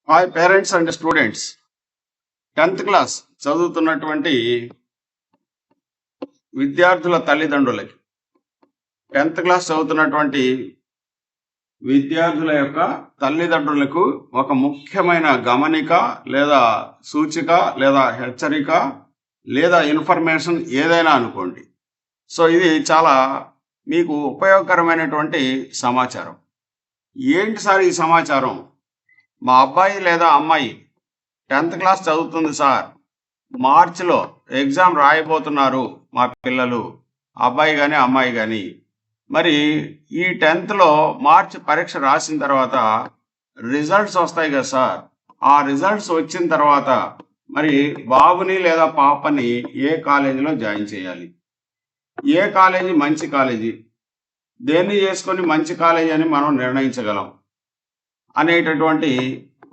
Hi parents and students. 10th class చదువుతున్నటువంటి విద్యార్థుల తల్లిదండ్రులకి 10th క్లాస్ చదువుతున్నటువంటి విద్యార్థుల యొక్క తల్లిదండ్రులకు ఒక ముఖ్యమైన గమనిక లేదా సూచిక లేదా హెచ్చరిక లేదా ఇన్ఫర్మేషన్ ఏదైనా అనుకోండి. సో ఇది చాలా మీకు ఉపయోగకరమైనటువంటి సమాచారం. ఏంటి సార్ ఈ సమాచారం? మా అబ్బాయి లేదా అమ్మాయి 10th క్లాస్ చదువుతుంది సార్, మార్చిలో ఎగ్జామ్ రాయబోతున్నారు మా పిల్లలు, అబ్బాయి కానీ అమ్మాయి కానీ. మరి ఈ 10thలో మార్చి పరీక్ష రాసిన తర్వాత రిజల్ట్స్ వస్తాయి కదా సార్. ఆ రిజల్ట్స్ వచ్చిన తర్వాత మరి బాబుని లేదా పాపని ఏ కాలేజీలో జాయిన్ చేయాలి, ఏ కాలేజీ మంచి కాలేజీ, దేన్ని చేసుకొని మంచి కాలేజీ అని మనం నిర్ణయించగలం అనేటటువంటి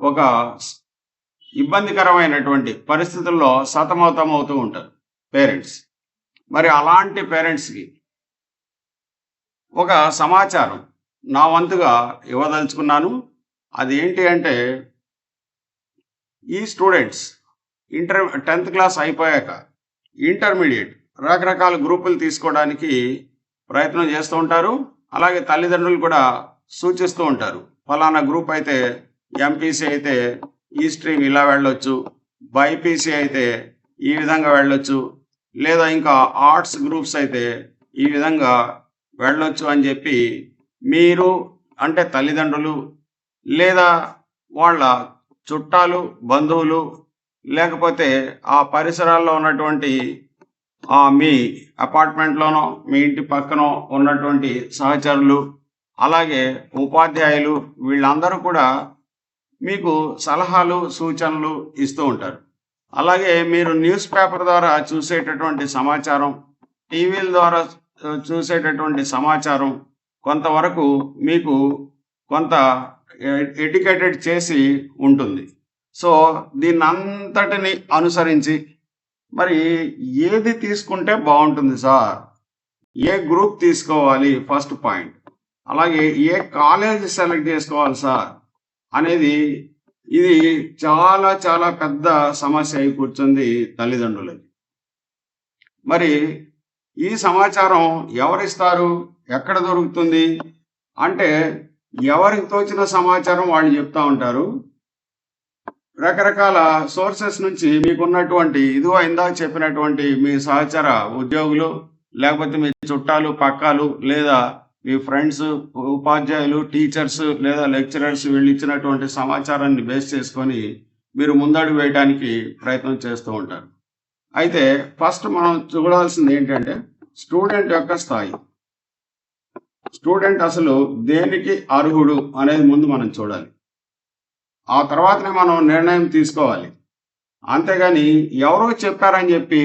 ఒక ఇబ్బందికరమైనటువంటి పరిస్థితుల్లో సతమతమవుతూ ఉంటారు పేరెంట్స్. మరి అలాంటి పేరెంట్స్కి ఒక సమాచారం నా వంతుగా ఇవ్వదలుచుకున్నాను. అది ఏంటి అంటే, ఈ స్టూడెంట్స్ 10th క్లాస్ అయిపోయాక ఇంటర్మీడియట్ రకరకాల గ్రూపులు తీసుకోవడానికి ప్రయత్నం చేస్తూ ఉంటారు. అలాగే తల్లిదండ్రులు కూడా సూచిస్తూ ఉంటారు, ఫలానా గ్రూప్ అయితే ఎంపీసీ అయితే ఈ స్ట్రీమ్ ఇలా వెళ్ళొచ్చు, బైపీసీ అయితే ఈ విధంగా వెళ్ళొచ్చు, లేదా ఇంకా ఆర్ట్స్ గ్రూప్స్ అయితే ఈ విధంగా వెళ్ళొచ్చు అని చెప్పి మీరు అంటే తల్లిదండ్రులు లేదా వాళ్ళ చుట్టాలు బంధువులు లేకపోతే ఆ పరిసరాల్లో ఉన్నటువంటి మీ అపార్ట్మెంట్లోనో మీ ఇంటి పక్కనో ఉన్నటువంటి సహచరులు అలాగే ఉపాధ్యాయులు వీళ్ళందరూ కూడా మీకు సలహాలు సూచనలు ఇస్తూ ఉంటారు. అలాగే మీరు న్యూస్ పేపర్ ద్వారా చూసేటటువంటి సమాచారం, టీవీల ద్వారా చూసేటటువంటి సమాచారం కొంతవరకు మీకు కొంత ఎడ్యుకేటెడ్ చేసి ఉంటుంది. సో దీన్ని అంతటిని అనుసరించి మరి ఏది తీసుకుంటే బాగుంటుంది సార్, ఏ గ్రూప్ తీసుకోవాలి ఫస్ట్ పాయింట్, అలాగే ఏ కాలేజ్ సెలెక్ట్ చేసుకోవాలి సార్ అనేది ఇది చాలా చాలా పెద్ద సమస్య అయి కూర్చుంది తల్లిదండ్రులకి. మరి ఈ సమాచారం ఎవరిస్తారు, ఎక్కడ దొరుకుతుంది అంటే ఎవరికి తోచిన సమాచారం వాళ్ళు చెప్తా ఉంటారు. రకరకాల సోర్సెస్ నుంచి మీకున్నటువంటి ఇదిగో ఇందాక చెప్పినటువంటి మీ సహచర ఉద్యోగులు లేకపోతే మీ చుట్టాలు పక్కాలు లేదా మీ ఫ్రెండ్స్ ఉపాధ్యాయులు టీచర్స్ లేదా లెక్చరర్స్ వీళ్ళు ఇచ్చినటువంటి సమాచారాన్ని బేస్ చేసుకొని మీరు ముందడుగు వేయడానికి ప్రయత్నం చేస్తూ ఉంటారు. అయితే ఫస్ట్ మనం చూడాల్సింది ఏంటంటే స్టూడెంట్ యొక్క స్థాయి. స్టూడెంట్ అసలు దేనికి అర్హుడు అనేది ముందు మనం చూడాలి. ఆ తర్వాతనే మనం నిర్ణయం తీసుకోవాలి. అంతేగాని ఎవరో చెప్పారని చెప్పి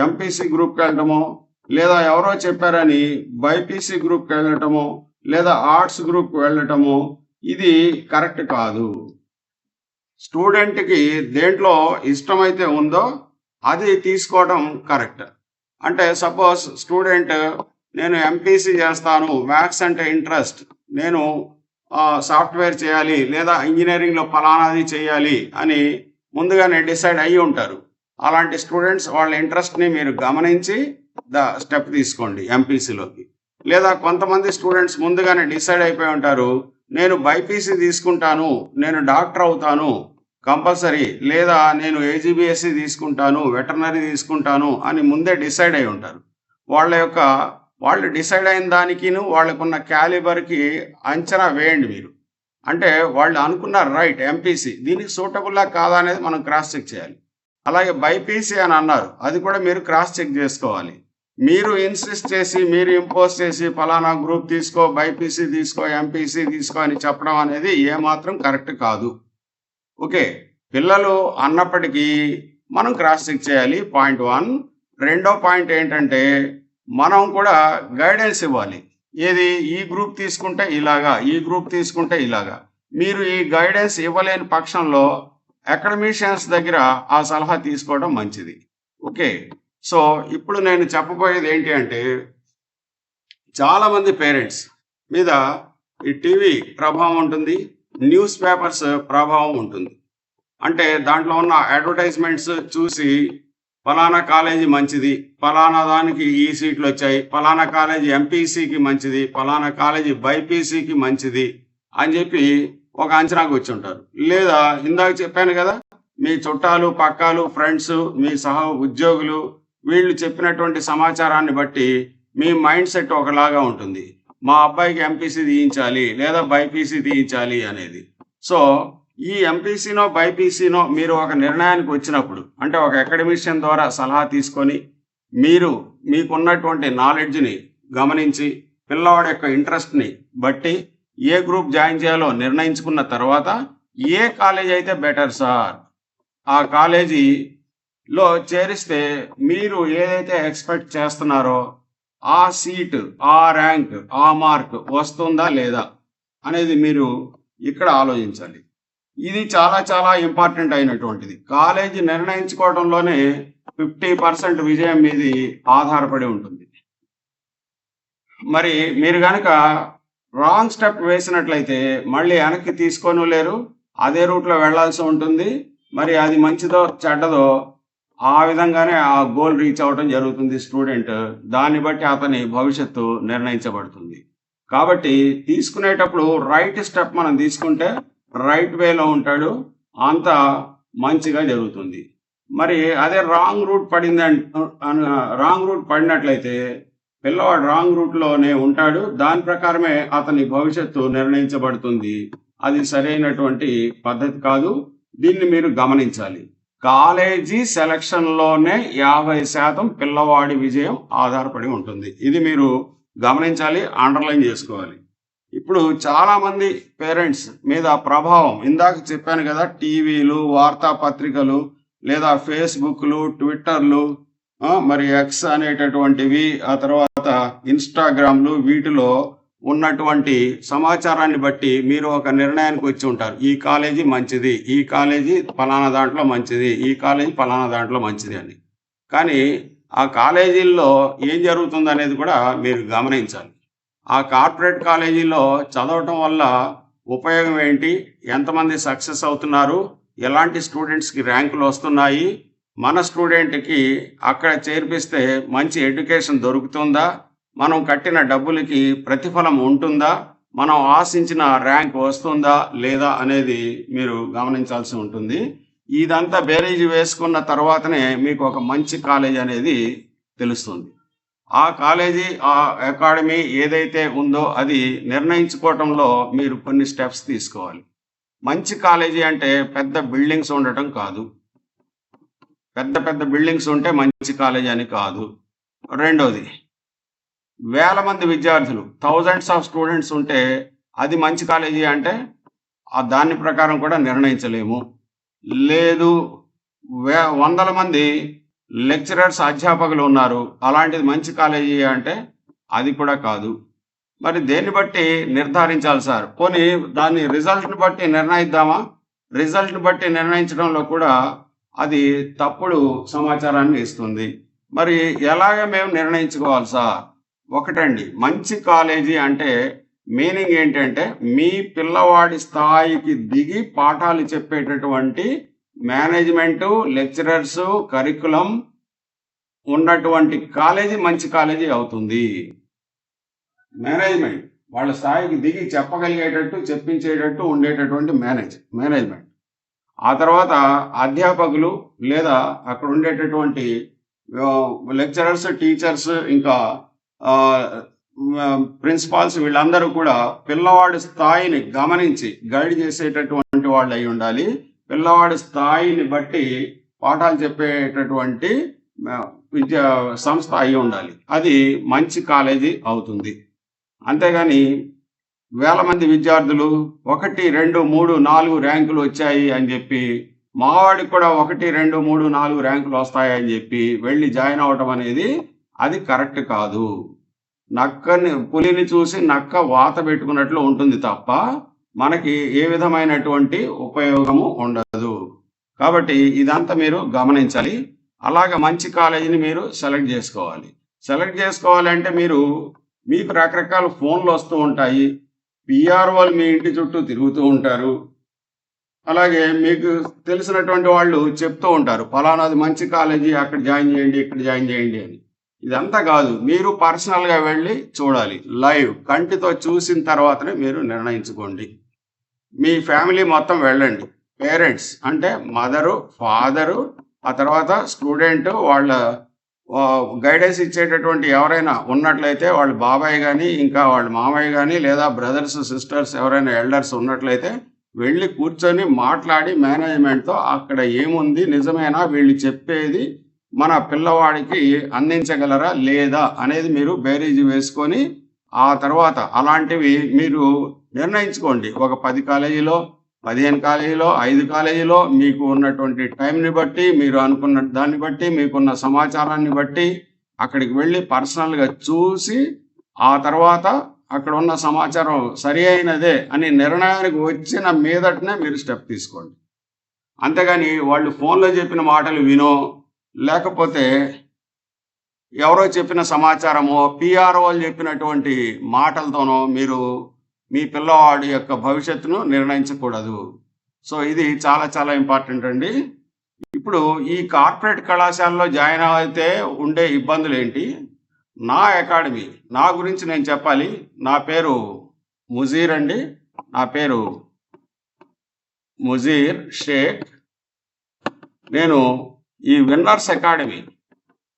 ఎంపీసీ గ్రూప్కి వెళ్ళటమో లేదా ఎవరో చెప్పారని బైపీసీ గ్రూప్కి వెళ్ళటమో లేదా ఆర్ట్స్ గ్రూప్కి వెళ్ళటమో ఇది కరెక్ట్ కాదు. స్టూడెంట్కి దేంట్లో ఇష్టమైతే ఉందో అది తీసుకోవడం కరెక్ట్. అంటే సపోజ్ స్టూడెంట్ నేను ఎంపీసీ చేస్తాను, మ్యాథ్స్ అంటే ఇంట్రెస్ట్, నేను సాఫ్ట్వేర్ చేయాలి లేదా ఇంజనీరింగ్లో ఫలానాది చేయాలి అని ముందుగానే డిసైడ్ అయ్యి ఉంటారు. అలాంటి స్టూడెంట్స్ వాళ్ళ ఇంట్రెస్ట్ని మీరు గమనించి స్టెప్ తీసుకోండి ఎంపీసీలోకి. లేదా కొంతమంది స్టూడెంట్స్ ముందుగానే డిసైడ్ అయిపోయి ఉంటారు, నేను బైపీసీ తీసుకుంటాను, నేను డాక్టర్ అవుతాను కంపల్సరీ, లేదా నేను ఏజీబీఎస్సీ తీసుకుంటాను, వెటర్నరీ తీసుకుంటాను అని ముందే డిసైడ్ అయి ఉంటారు. వాళ్ళు డిసైడ్ అయిన దానికిను వాళ్ళకున్న క్యాలిబర్కి అంచనా వేయండి మీరు. అంటే వాళ్ళు అనుకున్నారు రైట్ ఎంపీసీ, దీనికి సూటబుల్లా కాదా అనేది మనం క్రాస్ చెక్ చేయాలి. అలాగే బైపీసీ అని అన్నారు, అది కూడా మీరు క్రాస్ చెక్ చేసుకోవాలి. మీరు ఇన్సిస్ట్ చేసి మీరు ఇంపోజ్ చేసి ఫలానా గ్రూప్ తీసుకో, బైపీసీ తీసుకో, ఎంపీసీ తీసుకో అని చెప్పడం అనేది ఏమాత్రం కరెక్ట్ కాదు. ఓకే, పిల్లలు అన్నప్పటికీ మనం క్రాస్ చెక్ చేయాలి, పాయింట్ 1. రెండో పాయింట్ ఏంటంటే మనం కూడా గైడెన్స్ ఇవ్వాలి. ఏది, ఈ గ్రూప్ తీసుకుంటే ఇలాగా, ఈ గ్రూప్ తీసుకుంటే ఇలాగా. మీరు ఈ గైడెన్స్ ఇవ్వలేని పక్షంలో అకాడమిషియన్స్ దగ్గర ఆ సలహా తీసుకోవడం మంచిది. ఓకే, సో ఇప్పుడు నేను చెప్పబోయేది ఏంటి అంటే, చాలామంది పేరెంట్స్ మీద ఈ టీవీ ప్రభావం ఉంటుంది, న్యూస్ పేపర్స్ ప్రభావం ఉంటుంది. అంటే దాంట్లో ఉన్న అడ్వర్టైజ్మెంట్స్ చూసి ఫలానా కాలేజీ మంచిది, ఫలానా దానికి ఈ సీట్లు వచ్చాయి, ఫలానా కాలేజీ ఎంపీసీకి మంచిది, ఫలానా కాలేజీ బైపీసీకి మంచిది అని చెప్పి ఒక అంచనాకు వచ్చి ఉంటారు. లేదా ఇందాక చెప్పాను కదా, మీ చుట్టాలు పక్కాలు ఫ్రెండ్స్ మీ సహ ఉద్యోగులు వీళ్ళు చెప్పినటువంటి సమాచారాన్ని బట్టి మీ మైండ్ సెట్ ఒకలాగా ఉంటుంది. మా అబ్బాయికి ఎంపీసీ తీయించాలి లేదా బైపీసీ తీయించాలి అనేది. సో ఈ ఎంపీసీనో బైపీసీనో మీరు ఒక నిర్ణయానికి వచ్చినప్పుడు, అంటే ఒక అకాడమిషియన్ ద్వారా సలహా తీసుకొని మీరు మీకున్నటువంటి నాలెడ్జ్ని గమనించి పిల్లవాడి యొక్క ఇంట్రెస్ట్ని బట్టి ఏ గ్రూప్ జాయిన్ చేయాలో నిర్ణయించుకున్న తర్వాత ఏ కాలేజ్ అయితే బెటర్ సార్ ఆ కాలేజీలో చేరిస్తే మీరు ఏదైతే ఎక్స్పెక్ట్ చేస్తున్నారో ఆ సీట్, ఆ ర్యాంక్, ఆ మార్క్ వస్తుందా లేదా అనేది మీరు ఇక్కడ ఆలోచించాలి. ఇది చాలా చాలా ఇంపార్టెంట్ అయినటువంటిది. కాలేజీ నిర్ణయించుకోవడంలోనే 50% విజయం మీది ఆధారపడి ఉంటుంది. మరి మీరు కనుక రాంగ్ స్టెప్ వేసినట్లయితే మళ్ళీ వెనక్కి తీసుకొని లేరు, అదే రూట్లో వెళ్లాల్సి ఉంటుంది. మరి అది మంచిదో చెడ్డదో ఆ విధంగానే ఆ గోల్ రీచ్ అవ్వడం జరుగుతుంది స్టూడెంట్. దాన్ని బట్టి అతని భవిష్యత్తు నిర్ణయించబడుతుంది. కాబట్టి తీసుకునేటప్పుడు రైట్ స్టెప్ మనం తీసుకుంటే రైట్ వేలో ఉంటాడు, అంత మంచిగా జరుగుతుంది. మరి అదే రాంగ్ రూట్ పడినట్లయితే పిల్లవాడు రాంగ్ రూట్లోనే ఉంటాడు, దాని ప్రకారమే అతని భవిష్యత్తు నిర్ణయించబడుతుంది. అది సరైనటువంటి పద్ధతి కాదు. దీన్ని మీరు గమనించాలి. కాలేజీ సెలక్షన్లోనే 50% పిల్లవాడి విజయం ఆధారపడి ఉంటుంది. ఇది మీరు గమనించాలి, అండర్లైన్ చేసుకోవాలి. ఇప్పుడు చాలా మంది పేరెంట్స్ మీద ప్రభావం ఇందాక చెప్పాను కదా, టీవీలు, వార్తాపత్రికలు, లేదా ఫేస్బుక్లు, ట్విట్టర్లు, మరి ఎక్స్ అనేటటువంటివి, ఆ తర్వాత ఇన్స్టాగ్రామ్లు, వీటిలో ఉన్నటువంటి సమాచారాన్ని బట్టి మీరు ఒక నిర్ణయానికి వచ్చి ఉంటారు. ఈ కాలేజీ మంచిది, ఈ కాలేజీ ఫలానా దాంట్లో మంచిది, ఈ కాలేజీ ఫలానా దాంట్లో మంచిది అని. కానీ ఆ కాలేజీల్లో ఏం జరుగుతుంది అనేది కూడా మీరు గమనించాలి. ఆ కార్పొరేట్ కాలేజీలో చదవటం వల్ల ఉపయోగం ఏంటి, ఎంతమంది సక్సెస్ అవుతున్నారు, ఎలాంటి స్టూడెంట్స్కి ర్యాంకులు వస్తున్నాయి, మన స్టూడెంట్కి అక్కడ చేర్పిస్తే మంచి ఎడ్యుకేషన్ దొరుకుతుందా, మనం కట్టిన డబ్బులకి ప్రతిఫలం ఉంటుందా, మనం ఆశించిన ర్యాంక్ వస్తుందా లేదా అనేది మీరు గమనించాల్సి ఉంటుంది. ఇదంతా బేరీజు వేసుకున్న తర్వాతనే మీకు ఒక మంచి కాలేజ్ అనేది తెలుస్తుంది. ఆ కాలేజీ, ఆ అకాడమీ ఏదైతే ఉందో అది నిర్ణయించుకోవటంలో మీరు కొన్ని స్టెప్స్ తీసుకోవాలి. మంచి కాలేజీ అంటే పెద్ద బిల్డింగ్స్ ఉండటం కాదు, పెద్ద పెద్ద బిల్డింగ్స్ ఉంటే మంచి కాలేజీ అని కాదు. రెండోది, వేల మంది విద్యార్థులు, థౌజండ్స్ ఆఫ్ స్టూడెంట్స్ ఉంటే అది మంచి కాలేజీ అంటే దాని ప్రకారం కూడా నిర్ణయించలేము. లేదు, వందల మంది లెక్చరర్స్, అధ్యాపకులు ఉన్నారు, అలాంటిది మంచి కాలేజీ అంటే అది కూడా కాదు. మరి దేన్ని బట్టి నిర్ధారించాలి సార్? పోనీ దాన్ని రిజల్ట్ని బట్టి నిర్ణయిద్దామా? రిజల్ట్ని బట్టి నిర్ణయించడంలో కూడా అది తప్పుడు సమాచారాన్ని ఇస్తుంది. మరి ఎలాగ మేము నిర్ణయించుకోవాలి సార్? ఒకటండి, మంచి కాలేజీ అంటే మీనింగ్ ఏంటంటే మీ పిల్లవాడి స్థాయికి దిగి పాఠాలు చెప్పేటటువంటి మేనేజ్మెంటు, లెక్చరర్స్, కరికులం ఉన్నటువంటి కాలేజీ మంచి కాలేజీ అవుతుంది. మేనేజ్మెంట్ వాళ్ళ స్థాయికి దిగి చెప్పగలిగేటట్టు, చెప్పించేటట్టు ఉండేటటువంటి మేనేజ్మెంట్. ఆ తర్వాత అధ్యాపకులు లేదా అక్కడ ఉండేటటువంటి లెక్చరర్స్, టీచర్స్, ఇంకా ప్రిన్సిపాల్స్, వీళ్ళందరూ కూడా పిల్లవాడి స్థాయిని గమనించి గైడ్ చేసేటటువంటి వాళ్ళు అయి ఉండాలి. పిల్లవాడి స్థాయిని బట్టి పాఠాలు చెప్పేటటువంటి విద్యా సంస్థ అయి ఉండాలి. అది మంచి కాలేజీ అవుతుంది. అంతేగాని వేల మంది విద్యార్థులు 1, 2, 3, 4 ర్యాంకులు వచ్చాయి అని చెప్పి, మావాడికి కూడా 1, 2, 3, 4 ర్యాంకులు వస్తాయని చెప్పి వెళ్ళి జాయిన్ అవటం అనేది అది కరెక్ట్ కాదు. పులిని చూసి నక్క వాత పెట్టుకున్నట్లు ఉంటుంది తప్ప మనకి ఏ విధమైనటువంటి ఉపయోగము ఉండదు. కాబట్టి ఇదంతా మీరు గమనించాలి. అలాగ మంచి కాలేజీని మీరు సెలెక్ట్ చేసుకోవాలి. సెలెక్ట్ చేసుకోవాలంటే మీకు రకరకాల ఫోన్లు వస్తూ ఉంటాయి. పిఆర్ఓలు మీ ఇంటి చుట్టూ తిరుగుతూ ఉంటారు. అలాగే మీకు తెలిసినటువంటి వాళ్ళు చెప్తూ ఉంటారు, ఫలానాది మంచి కాలేజీ, అక్కడ జాయిన్ చేయండి, ఇక్కడ జాయిన్ చేయండి అని. ఇదంతా కాదు, మీరు పర్సనల్గా వెళ్ళి చూడాలి. లైవ్ కంటితో చూసిన తర్వాతనే మీరు నిర్ణయించుకోండి. మీ ఫ్యామిలీ మొత్తం వెళ్ళండి. పేరెంట్స్ అంటే మదరు, ఫాదరు, ఆ తర్వాత స్టూడెంట్, వాళ్ళ గైడెన్స్ ఇచ్చేటటువంటి ఎవరైనా ఉన్నట్లయితే వాళ్ళ బాబాయ్ కానీ, ఇంకా వాళ్ళ మామయ్య కానీ, లేదా బ్రదర్స్ సిస్టర్స్ ఎవరైనా ఎల్డర్స్ ఉన్నట్లయితే వెళ్ళి కూర్చొని మాట్లాడి మేనేజ్మెంట్తో అక్కడ ఏముంది, నిజమేనా వీళ్ళు చెప్పేది మన పిల్లవాడికి అందించగలరా లేదా అనేది మీరు బేరీజు వేసుకొని ఆ తర్వాత అలాంటివి మీరు నిర్ణయించుకోండి. ఒక 10 కాలేజీలో, 15 కాలేజీలో, 5 కాలేజీలో మీకు ఉన్నటువంటి టైంని బట్టి, మీరు అనుకున్న దాన్ని బట్టి, మీకున్న సమాచారాన్ని బట్టి అక్కడికి వెళ్ళి పర్సనల్గా చూసి ఆ తర్వాత అక్కడ ఉన్న సమాచారం సరి అయినదే అని నిర్ణయానికి వచ్చిన మీదటనే మీరు స్టెప్ తీసుకోండి. అంతేగాని వాళ్ళు ఫోన్లో చెప్పిన మాటలు వినో, లేకపోతే ఎవరో చెప్పిన సమాచారమో, పిఆర్ఓలు చెప్పినటువంటి మాటలతోనో మీరు మీ పిల్లవాడి యొక్క భవిష్యత్తును నిర్ణయించకూడదు. సో ఇది చాలా చాలా ఇంపార్టెంట్ అండి. ఇప్పుడు ఈ కార్పొరేట్ కళాశాలలో జాయిన్ అయితే ఉండే ఇబ్బందులు ఏంటి? నా అకాడమీ, నా గురించి నేను చెప్పాలి. నా పేరు ముజీర్ అండి. నా పేరు ముజీర్ షేక్. నేను ఈ విన్నర్స్ అకాడమీ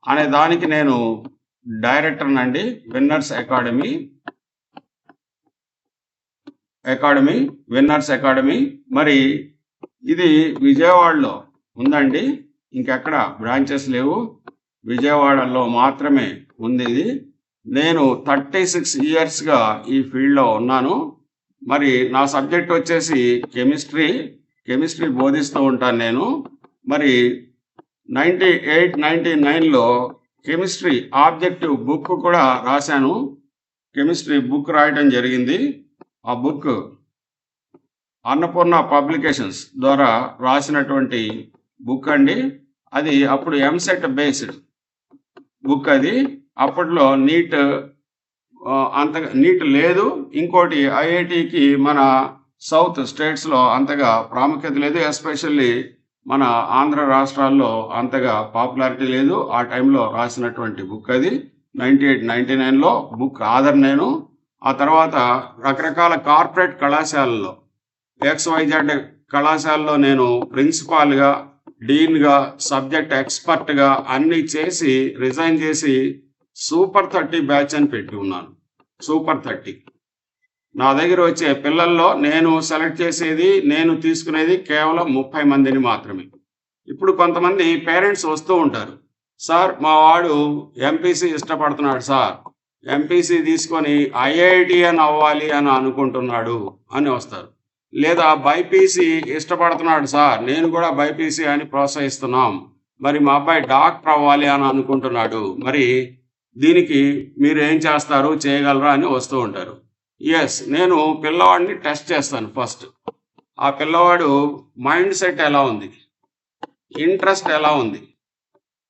అనే దానికి నేను డైరెక్టర్ అండి. Winners winners academy. మరి ఇది విజయవాడలో ఉందండి, ఇంకెక్కడ బ్రాంచెస్ లేవు, విజయవాడలో మాత్రమే ఉంది ఇది. నేను 36 ఇయర్స్గా ఈ ఫీల్డ్లో ఉన్నాను. మరి నా సబ్జెక్ట్ వచ్చేసి కెమిస్ట్రీ బోధిస్తూ ఉంటాను నేను. మరి 98, 99లో కెమిస్ట్రీ ఆబ్జెక్టివ్ బుక్ కూడా రాశాను. కెమిస్ట్రీ బుక్ రాయడం జరిగింది. ఆ బుక్ అన్నపూర్ణ పబ్లికేషన్స్ ద్వారా రాసినటువంటి బుక్ అండి. అది అప్పుడు ఎంసెట్ బేస్డ్ బుక్. అది అప్పట్లో అంతగా నీట్ లేదు. ఇంకోటి ఐఐటికి మన సౌత్ స్టేట్స్లో అంతగా ప్రాముఖ్యత లేదు. ఎస్పెషల్లీ మన ఆంధ్ర రాష్ట్రాల్లో అంతగా పాపులారిటీ లేదు. ఆ టైంలో రాసినటువంటి బుక్ అది. 98, 99లో బుక్ ఆధర్ నేను. ఆ తర్వాత రకరకాల కార్పొరేట్ కళాశాలలో, XYZ కళాశాలలో నేను ప్రిన్సిపాల్గా, డీన్గా, సబ్జెక్ట్ ఎక్స్పర్ట్గా అన్నీ చేసి రిజైన్ చేసి సూపర్ 30 బ్యాచ్ అని పెట్టి ఉన్నాను. సూపర్ 30. నా దగ్గర వచ్చే పిల్లల్లో నేను సెలెక్ట్ చేసేది, నేను తీసుకునేది కేవలం 30 మందిని మాత్రమే. ఇప్పుడు కొంతమంది పేరెంట్స్ వస్తూ ఉంటారు, సార్ మా వాడు ఎంపీసీ ఇష్టపడుతున్నాడు సార్, ఎంపీసీ తీసుకొని ఐఐటిఎన్ అవ్వాలి అని అనుకుంటున్నాడు అని వస్తారు. లేదా బైపీసీ ఇష్టపడుతున్నాడు సార్, నేను కూడా బైపీసీ అని ప్రోత్సహిస్తున్నాం, మరి మా అబ్బాయి డాక్టర్ అవ్వాలి అని అనుకుంటున్నాడు, మరి దీనికి మీరు ఏం చేస్తారు, చేయగలరా అని వస్తూ ఉంటారు. ఎస్, నేను పిల్లవాడిని టెస్ట్ చేస్తాను ఫస్ట్. ఆ పిల్లవాడు మైండ్ సెట్ ఎలా ఉంది, ఇంట్రెస్ట్ ఎలా ఉంది,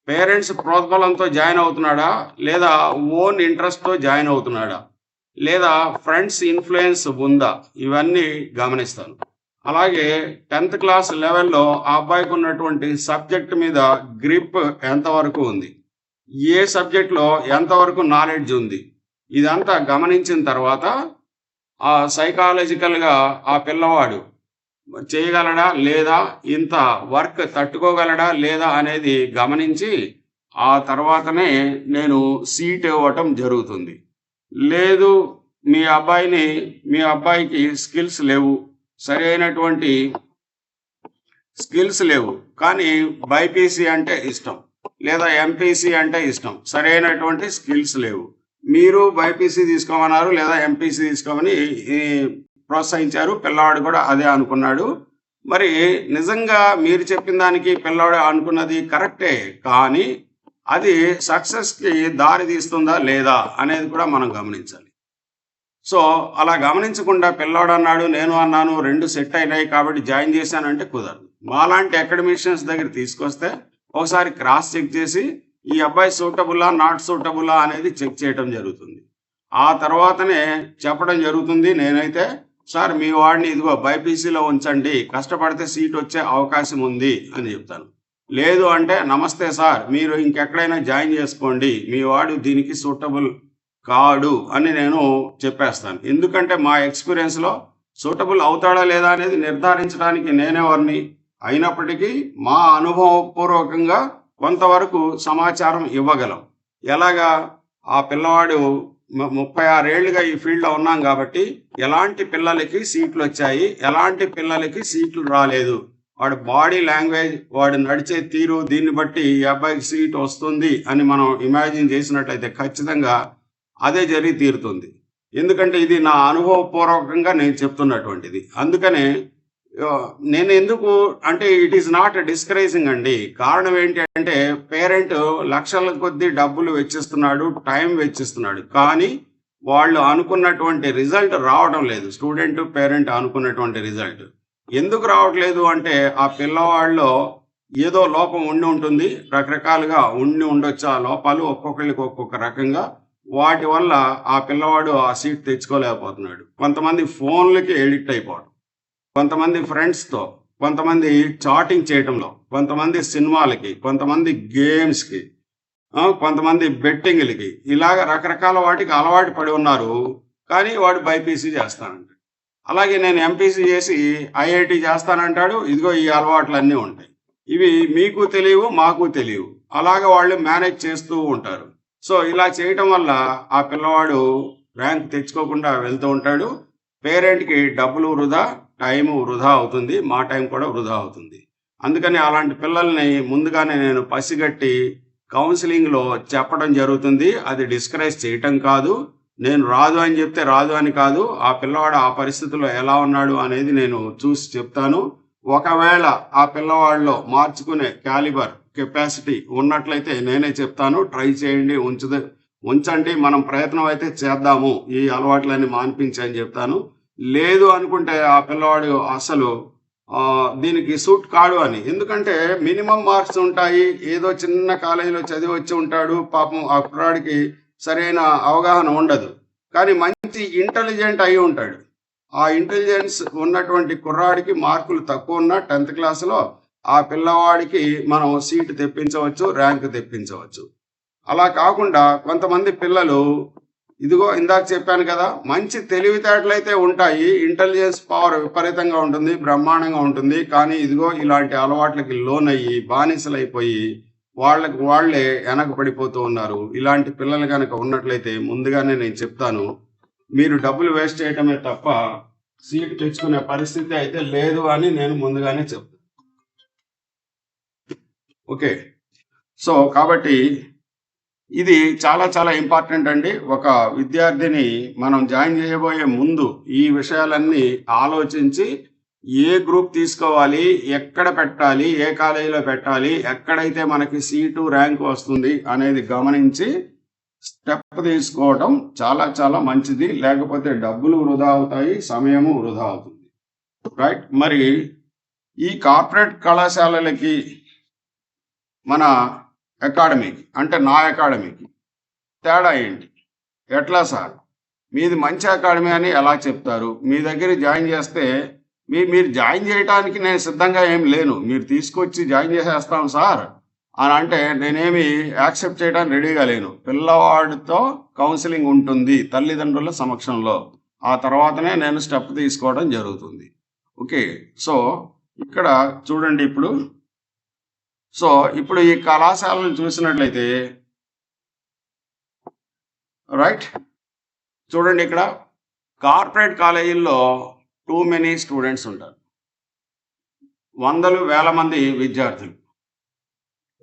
పేరెంట్స్ ప్రోద్బలంతో జాయిన్ అవుతున్నాడా, లేదా ఓన్ ఇంట్రెస్ట్తో జాయిన్ అవుతున్నాడా, లేదా ఫ్రెండ్స్ ఇన్ఫ్లుయెన్స్ ఉందా, ఇవన్నీ గమనిస్తాను. అలాగే 10th క్లాస్ లెవెల్లో ఆ అబ్బాయికి ఉన్నటువంటి సబ్జెక్ట్ మీద గ్రిప్ ఎంతవరకు ఉంది, ఏ సబ్జెక్ట్లో ఎంతవరకు నాలెడ్జ్ ఉంది, ఇదంతా గమనించిన తర్వాత ఆ సైకాలజికల్గా ఆ పిల్లవాడు చేయగలడా లేదా, ఇంత వర్క్ తట్టుకోగలడా లేదా అనేది గమనించి ఆ తర్వాతనే నేను సీట్ ఇవ్వటం జరుగుతుంది. లేదు మీ అబ్బాయికి స్కిల్స్ లేవు, సరి అయినటువంటి స్కిల్స్ లేవు, కానీ బైపీసీ అంటే ఇష్టం లేదా ఎంపీసీ అంటే ఇష్టం, సరైనటువంటి స్కిల్స్ లేవు, మీరు బైపీసీ తీసుకోమన్నారు లేదా ఎంపీసీ తీసుకోమని ప్రోత్సహించారు, పిల్లవాడు కూడా అదే అనుకున్నాడు. మరి నిజంగా మీరు చెప్పిన దానికి పిల్లవాడు అనుకున్నది కరెక్టే, కానీ అది సక్సెస్కి దారి తీస్తుందా లేదా అనేది కూడా మనం గమనించాలి. సో అలా గమనించకుండా పిల్లవాడు అన్నాడు, నేను అన్నాను, రెండు సెట్ అయినాయి కాబట్టి జాయిన్ చేశానంటే కుదరదు. మాలాంటి అకాడమిషియన్స్ దగ్గర తీసుకొస్తే ఒకసారి క్రాస్ చెక్ చేసి ఈ అబ్బాయి సూటబుల్లా నాట్ సూటబుల్లా అనేది చెక్ చేయడం జరుగుతుంది. ఆ తర్వాతనే చెప్పడం జరుగుతుంది. నేనైతే సార్ మీ వాడిని ఇదిగో బైపీసీలో ఉంచండి, కష్టపడితే సీట్ వచ్చే అవకాశం ఉంది అని చెప్తాను. లేదు అంటే నమస్తే సార్ మీరు ఇంకెక్కడైనా జాయిన్ చేసుకోండి, మీ వాడు దీనికి సూటబుల్ కాడు అని నేను చెప్పేస్తాను. ఎందుకంటే మా ఎక్స్పీరియన్స్లో సూటబుల్ అవుతాడా లేదా అనేది నిర్ధారించడానికి నేనెవరిని, అయినప్పటికీ మా అనుభవపూర్వకంగా కొంతవరకు సమాచారం ఇవ్వగలం. ఎలాగా, ఆ పిల్లవాడు 36 ఏళ్ళుగా ఈ ఫీల్డ్లో ఉన్నాం కాబట్టి ఎలాంటి పిల్లలకి సీట్లు వచ్చాయి, ఎలాంటి పిల్లలకి సీట్లు రాలేదు, వాడి బాడీ లాంగ్వేజ్, వాడు నడిచే తీరు, దీన్ని బట్టి ఈ అబ్బాయికి సీట్ వస్తుంది అని మనం ఇమాజిన్ చేసినట్లయితే ఖచ్చితంగా అదే జరిగి తీరుతుంది. ఎందుకంటే ఇది నా అనుభవపూర్వకంగా నేను చెప్తున్నటువంటిది. అందుకనే నేను ఎందుకు అంటే ఇట్ ఈస్ నాట్ డిస్కరేజింగ్ అండి. కారణం ఏంటి అంటే పేరెంట్ లక్షల కొద్దీ డబ్బులు వెచ్చిస్తున్నాడు, టైం వెచ్చిస్తున్నాడు, కానీ వాళ్ళు అనుకున్నటువంటి రిజల్ట్ రావడం లేదు. స్టూడెంట్ పేరెంట్ అనుకున్నటువంటి రిజల్ట్ ఎందుకు రావట్లేదు అంటే ఆ పిల్లవాళ్ళలో ఏదో లోపం ఉండి ఉంటుంది, రకరకాలుగా ఉండి ఉండొచ్చు. ఆ లోపాలు ఒక్కొక్కరికి ఒక్కొక్క రకంగా, వాటి వల్ల ఆ పిల్లవాడు ఆ సీట్ తెచ్చుకోలేకపోతున్నాడు. కొంతమంది ఫోన్లకి ఎడిక్ట్ అయిపోవడం, కొంతమంది ఫ్రెండ్స్తో, కొంతమంది చాటింగ్ చేయటంలో, కొంతమంది సినిమాలకి, కొంతమంది గేమ్స్కి, కొంతమంది బెట్టింగ్లకి, ఇలాగ రకరకాల వాటికి అలవాటు పడి ఉన్నారు. కానీ వాడు బైపీసీ చేస్తానంటాడు. అలాగే నేను ఎంపీసీ చేసి ఐఐటి చేస్తానంటాడు. ఇదిగో ఈ అలవాట్లన్నీ ఉంటాయి. ఇవి మీకు తెలియవు, మాకు తెలియవు. అలాగ వాళ్ళు మేనేజ్ చేస్తూ ఉంటారు. సో ఇలా చేయటం వల్ల ఆ పిల్లవాడు ర్యాంక్ తెచ్చుకోకుండా వెళ్తూ ఉంటాడు. పేరెంట్కి డబ్బులు వృధా, టైము వృధా అవుతుంది, మా టైం కూడా వృధా అవుతుంది. అందుకని అలాంటి పిల్లల్ని ముందుగానే నేను పసిగట్టి కౌన్సిలింగ్లో చెప్పడం జరుగుతుంది. అది డిస్కరేజ్ చేయటం కాదు, నేను రాదు అని చెప్తే రాదు అని కాదు, ఆ పిల్లవాడు ఆ పరిస్థితుల్లో ఎలా ఉన్నాడు అనేది నేను చూసి చెప్తాను. ఒకవేళ ఆ పిల్లవాడిలో మార్చుకునే క్యాలిబర్, కెపాసిటీ ఉన్నట్లయితే నేనే చెప్తాను, ట్రై చేయండి, ఉంచండి, మనం ప్రయత్నం అయితే చేద్దాము, ఈ అలవాట్లన్నీ మాన్పించని చెప్తాను. లేదు అనుకుంటే ఆ పిల్లవాడు అసలు దీనికి సూట్ కాడు అని. ఎందుకంటే మినిమం మార్క్స్ ఉంటాయి, ఏదో చిన్న కాలేజీలో చదివి వచ్చి ఉంటాడు, పాపం ఆ కుర్రాడికి సరైన అవగాహన ఉండదు, కానీ మంచి ఇంటెలిజెంట్ అయి ఉంటాడు. ఆ ఇంటెలిజెన్స్ ఉన్నటువంటి కుర్రాడికి మార్కులు తక్కువ ఉన్న 10th క్లాస్లో ఆ పిల్లవాడికి మనం సీటు తెప్పించవచ్చు, ర్యాంక్ తెప్పించవచ్చు. అలా కాకుండా కొంతమంది పిల్లలు, ఇదిగో ఇందాక చెప్పాను కదా, మంచి తెలివితేటలైతే ఉంటాయి, ఇంటెలిజెన్స్ పవర్ విపరీతంగా ఉంటుంది, బ్రహ్మాండంగా ఉంటుంది, కానీ ఇదిగో ఇలాంటి అలవాట్లకి లోనయ్యి బానిసలైపోయి వాళ్ళే వెనకబడిపోతూ ఉన్నారు. ఇలాంటి పిల్లలు కనుక ఉన్నట్లయితే ముందుగానే నేను చెప్తాను, మీరు డబ్బులు వేస్ట్ చేయటమే తప్ప సీట్ తెచ్చుకునే పరిస్థితి అయితే లేదు అని నేను ముందుగానే చెప్తాను. ఓకే, సో కాబట్టి ఇది చాలా చాలా ఇంపార్టెంట్ అండి. ఒక విద్యార్థిని మనం జాయిన్ చేయబోయే ముందు ఈ విషయాలన్నీ ఆలోచించి ఏ గ్రూప్ తీసుకోవాలి, ఎక్కడ పెట్టాలి, ఏ కాలేజీలో పెట్టాలి, ఎక్కడైతే మనకి సీటు ర్యాంక్ వస్తుంది అనేది గమనించి స్టెప్ తీసుకోవడం చాలా చాలా మంచిది. లేకపోతే డబ్బులు వృధా అవుతాయి, సమయము వృధా అవుతుంది. రైట్. మరి ఈ కార్పొరేట్ కళాశాలలకి మన అకాడమీకి, అంటే నా అకాడమీకి తేడా ఏంటి? ఎట్లా సార్ మీది మంచి అకాడమీ అని ఎలా చెప్తారు? మీ దగ్గర జాయిన్ చేస్తే మీరు జాయిన్ చేయడానికి నేను సిద్ధంగా ఏం లేను, మీరు తీసుకొచ్చి జాయిన్ చేసేస్తాం సార్ అని అంటే నేనేమి యాక్సెప్ట్ చేయడానికి రెడీగా లేను. పిల్లవాడితో కౌన్సిలింగ్ ఉంటుంది తల్లిదండ్రుల సమక్షంలో, ఆ తర్వాతనే నేను స్టెప్ తీసుకోవడం జరుగుతుంది. ఓకే, సో ఇక్కడ చూడండి, ఇప్పుడు ఈ కళాశాలను చూసినట్లయితే రైట్, చూడండి ఇక్కడ కార్పొరేట్ కాలేజీల్లో టూ మెనీ స్టూడెంట్స్ ఉంటారు, వందలు వేల మంది విద్యార్థులు.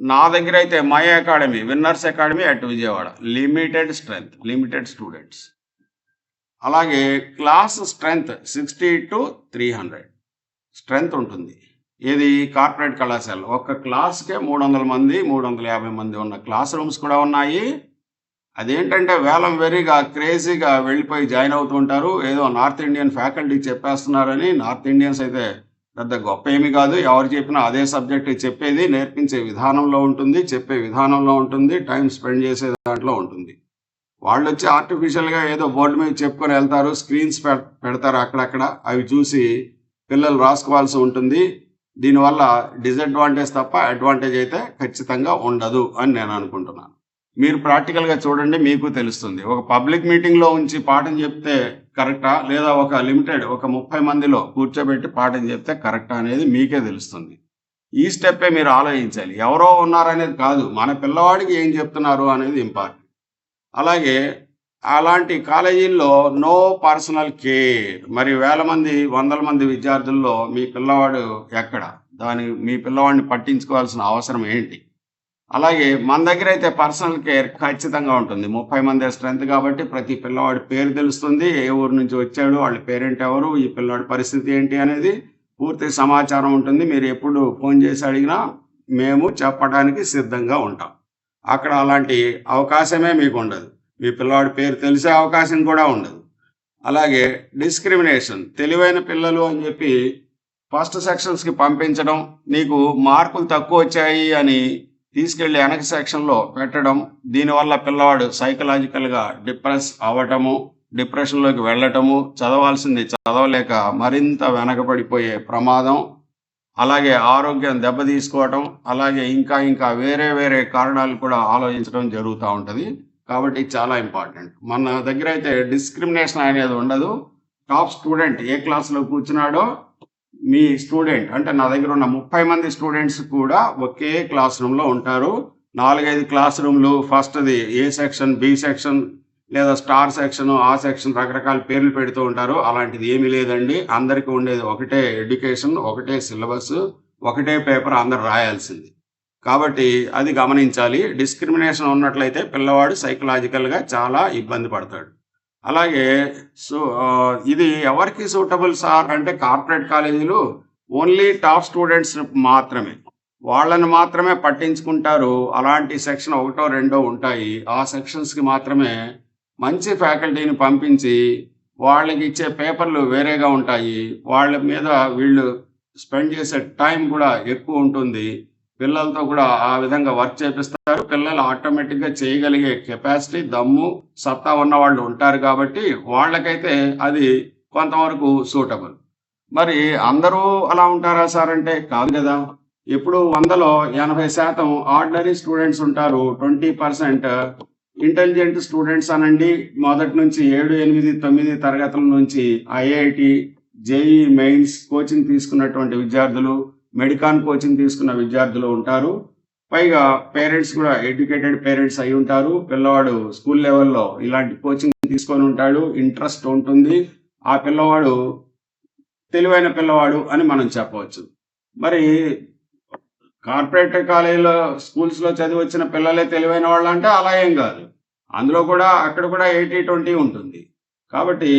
నా దగ్గర అయితే my academy, winners academy at Vijayawada, limited strength, limited students. అలాగే క్లాస్ స్ట్రెంగ్త్ 60 to 300 స్ట్రెంగ్త్ ఉంటుంది. ఇది కార్పొరేట్ కళాశాల. ఒక్క క్లాస్కే 300 మంది, 350 మంది ఉన్న క్లాస్ రూమ్స్ కూడా ఉన్నాయి. అదేంటంటే వేలం వెరీగా క్రేజీగా వెళ్ళిపోయి జాయిన్ అవుతూ ఉంటారు. ఏదో నార్త్ ఇండియన్ ఫ్యాకల్టీ చెప్పేస్తున్నారని. నార్త్ ఇండియన్స్ అయితే పెద్ద గొప్ప ఏమి కాదు, ఎవరు చెప్పినా అదే సబ్జెక్ట్ చెప్పేది, నేర్పించే విధానంలో ఉంటుంది, చెప్పే విధానంలో ఉంటుంది, టైం స్పెండ్ చేసే దాంట్లో ఉంటుంది. వాళ్ళు వచ్చి ఆర్టిఫిషియల్గా ఏదో బోర్డు మీద చెప్పుకొని వెళ్తారు, స్క్రీన్స్ పెడతారు అక్కడక్కడ, అవి చూసి పిల్లలు రాసుకోవాల్సి ఉంటుంది. దీనివల్ల డిసడ్వాంటేజ్ తప్ప అడ్వాంటేజ్ అయితే ఖచ్చితంగా ఉండదు అని నేను అనుకుంటున్నాను. మీరు ప్రాక్టికల్గా చూడండి, మీకు తెలుస్తుంది. ఒక పబ్లిక్ మీటింగ్లో ఉంచి పాఠం చెప్తే కరెక్టా, లేదా ఒక లిమిటెడ్ ఒక 30 మందిలో కూర్చోబెట్టి పాఠం చెప్తే కరెక్టా అనేది మీకే తెలుస్తుంది. ఈ స్టెప్పే మీరు ఆలోచించాలి. ఎవరో ఉన్నారనేది కాదు, మన పిల్లవాడికి ఏం చెప్తున్నారు అనేది ఇంపార్టెంట్. అలాగే అలాంటి కాలేజీల్లో నో పర్సనల్ కేర్. మరి వేల మంది, వందల మంది విద్యార్థుల్లో మీ పిల్లవాడు ఎక్కడ, మీ పిల్లవాడిని పట్టించుకోవాల్సిన అవసరం ఏంటి? అలాగే మన దగ్గర అయితే పర్సనల్ కేర్ ఖచ్చితంగా ఉంటుంది. 30 మంది స్ట్రెంత్ కాబట్టి ప్రతి పిల్లవాడి పేరు తెలుస్తుంది, ఏ ఊరు నుంచి వచ్చాడు, వాళ్ళ పేరెంట్ ఎవరు, ఈ పిల్లవాడి పరిస్థితి ఏంటి అనేది పూర్తి సమాచారం ఉంటుంది. మీరు ఎప్పుడు ఫోన్ చేసి అడిగినా మేము చెప్పడానికి సిద్ధంగా ఉంటాం. అక్కడ అలాంటి అవకాశమే మీకు ఉండదు. మీ పిల్లవాడి పేరు తెలిసే అవకాశం కూడా ఉండదు. అలాగే డిస్క్రిమినేషన్, తెలివైన పిల్లలు అని చెప్పి ఫస్ట్ సెక్షన్స్కి పంపించడం, నీకు మార్కులు తక్కువ వచ్చాయి అని తీసుకెళ్లి వెనక సెక్షన్లో పెట్టడం, దీనివల్ల పిల్లవాడు సైకలాజికల్గా డిప్రెస్ అవ్వటము, డిప్రెషన్లోకి వెళ్ళటము, చదవాల్సింది చదవలేక మరింత వెనకబడిపోయే ప్రమాదం, అలాగే ఆరోగ్యం దెబ్బతీసుకోవటం, అలాగే ఇంకా వేరే వేరే కారణాలు కూడా ఆలోచించడం జరుగుతూ ఉంటుంది. కాబట్టి చాలా ఇంపార్టెంట్. మన దగ్గర అయితే డిస్క్రిమినేషన్ అనేది ఉండదు. టాప్ స్టూడెంట్ ఏ క్లాస్లో కూర్చున్నాడో మీ స్టూడెంట్, అంటే నా దగ్గర ఉన్న 30 మంది స్టూడెంట్స్ కూడా ఒకే క్లాస్ రూమ్లో ఉంటారు. 4-5 క్లాస్ రూమ్లు, ఫస్ట్ది ఏ సెక్షన్, బి సెక్షన్, లేదా స్టార్ సెక్షన్, ఆ సెక్షన్, రకరకాల పేర్లు పెడుతూ ఉంటారు. అలాంటిది ఏమీ లేదండి. అందరికీ ఉండేది ఒకటే ఎడ్యుకేషన్, ఒకటే సిలబస్, ఒకటే పేపర్ అందరు రాయాల్సింది. కాబట్టి అది గమనించాలి. డిస్క్రిమినేషన్ ఉన్నట్లయితే పిల్లవాడు సైకలాజికల్గా చాలా ఇబ్బంది పడతాడు. అలాగే ఇది ఎవరికి సూటబుల్ సార్ అంటే కార్పొరేట్ కాలేజీలు ఓన్లీ టాప్ స్టూడెంట్స్ మాత్రమే, వాళ్ళని మాత్రమే పట్టించుకుంటారు. అలాంటి సెక్షన్ 1-2 ఉంటాయి. ఆ సెక్షన్స్కి మాత్రమే మంచి ఫ్యాకల్టీని పంపించి వాళ్ళకి ఇచ్చే పేపర్లు వేరేగా ఉంటాయి. వాళ్ళ మీద వీళ్ళు స్పెండ్ చేసే టైం కూడా ఎక్కువ ఉంటుంది. పిల్లలతో కూడా ఆ విధంగా వర్క్ చేపిస్తారు. పిల్లలు ఆటోమేటిక్గా చేయగలిగే కెపాసిటీ, దమ్ము, సత్తా ఉన్న వాళ్ళు ఉంటారు కాబట్టి వాళ్ళకైతే అది కొంతవరకు సూటబుల్. మరి అందరూ అలా ఉంటారా సార్ అంటే కాదు కదా. ఇప్పుడు 100లో 80% ఆర్డినరీ స్టూడెంట్స్ ఉంటారు. 20% ఇంటెలిజెంట్ స్టూడెంట్స్ అనండి. మొదటి నుంచి 7, 8, 9 తరగతుల నుంచి ఐఐటి, జేఈ మెయిన్స్ కోచింగ్ తీసుకున్నటువంటి విద్యార్థులు, మెడికాన్ కోచింగ్ తీసుకున్న విద్యార్థులు ఉంటారు. పైగా పేరెంట్స్ కూడా ఎడ్యుకేటెడ్ పేరెంట్స్ అయి ఉంటారు. పిల్లవాడు స్కూల్ లెవెల్లో ఇలాంటి కోచింగ్ తీసుకొని ఉంటాడు, ఇంట్రెస్ట్ ఉంటుంది. ఆ పిల్లవాడు తెలివైన పిల్లవాడు అని మనం చెప్పవచ్చు. మరి కార్పొరేట్ కాలేజీలో, స్కూల్స్లో చదివి వచ్చిన పిల్లలే తెలివైన వాళ్ళు అంటే అలా ఏం కాదు. అందులో కూడా అక్కడ కూడా 80-20 ఉంటుంది. కాబట్టి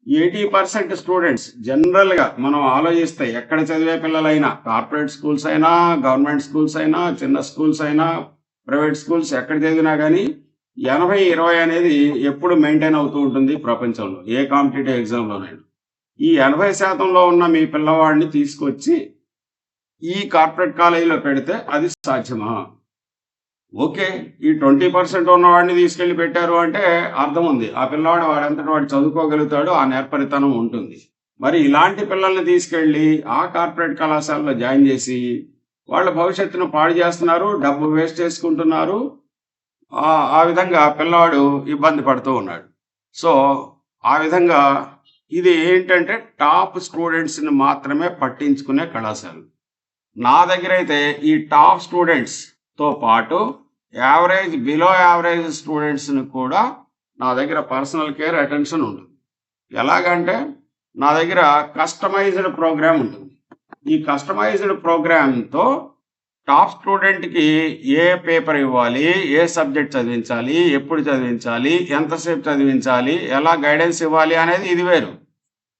80% స్టూడెంట్స్ జనరల్గా మనం ఆలోచిస్తే ఎక్కడ చదివే పిల్లలైనా, కార్పొరేట్ స్కూల్స్ అయినా, గవర్నమెంట్ స్కూల్స్ అయినా, చిన్న స్కూల్స్ అయినా, ప్రైవేట్ స్కూల్స్ ఎక్కడ చదివినా కానీ 80-20 అనేది ఎప్పుడు మెయింటైన్ అవుతూ ఉంటుంది ప్రపంచంలో, ఏ కాంపిటేటివ్ ఎగ్జామ్లోనైనా. ఈ 80%లో ఉన్న మీ పిల్లవాడిని తీసుకొచ్చి ఈ కార్పొరేట్ కాలేజీలో పెడితే అది సాధ్యమా? ఓకే, ఈ 20% ఉన్నవాడిని తీసుకెళ్లి పెట్టారు అంటే అర్థం ఉంది. ఆ పిల్లవాడు వాడంతటి వాడు చదువుకోగలుగుతాడు, ఆ నేర్పరితనం ఉంటుంది. మరి ఇలాంటి పిల్లల్ని తీసుకెళ్లి ఆ కార్పొరేట్ కళాశాలలో జాయిన్ చేసి వాళ్ళ భవిష్యత్తును పాడు చేస్తున్నారు, డబ్బు వేస్ట్ చేసుకుంటున్నారు. ఆ విధంగా పిల్లవాడు ఇబ్బంది పడుతూ ఉన్నాడు. సో ఆ విధంగా ఇది ఏంటంటే టాప్ స్టూడెంట్స్ని మాత్రమే పట్టించుకునే కళాశాల. నా దగ్గర అయితే ఈ టాప్ స్టూడెంట్స్తో పాటు యావరేజ్, బిలో యావరేజ్ స్టూడెంట్స్ని కూడా నా దగ్గర పర్సనల్ కేర్, అటెన్షన్ ఉంటుంది. ఎలాగంటే నా దగ్గర కస్టమైజ్డ్ ప్రోగ్రామ్ ఉంటుంది. ఈ కస్టమైజ్డ్ ప్రోగ్రామ్తో టాప్ స్టూడెంట్కి ఏ పేపర్ ఇవ్వాలి, ఏ సబ్జెక్ట్ చదివించాలి, ఎప్పుడు చదివించాలి, ఎంతసేపు చదివించాలి, ఎలా గైడెన్స్ ఇవ్వాలి అనేది ఇది వేరు.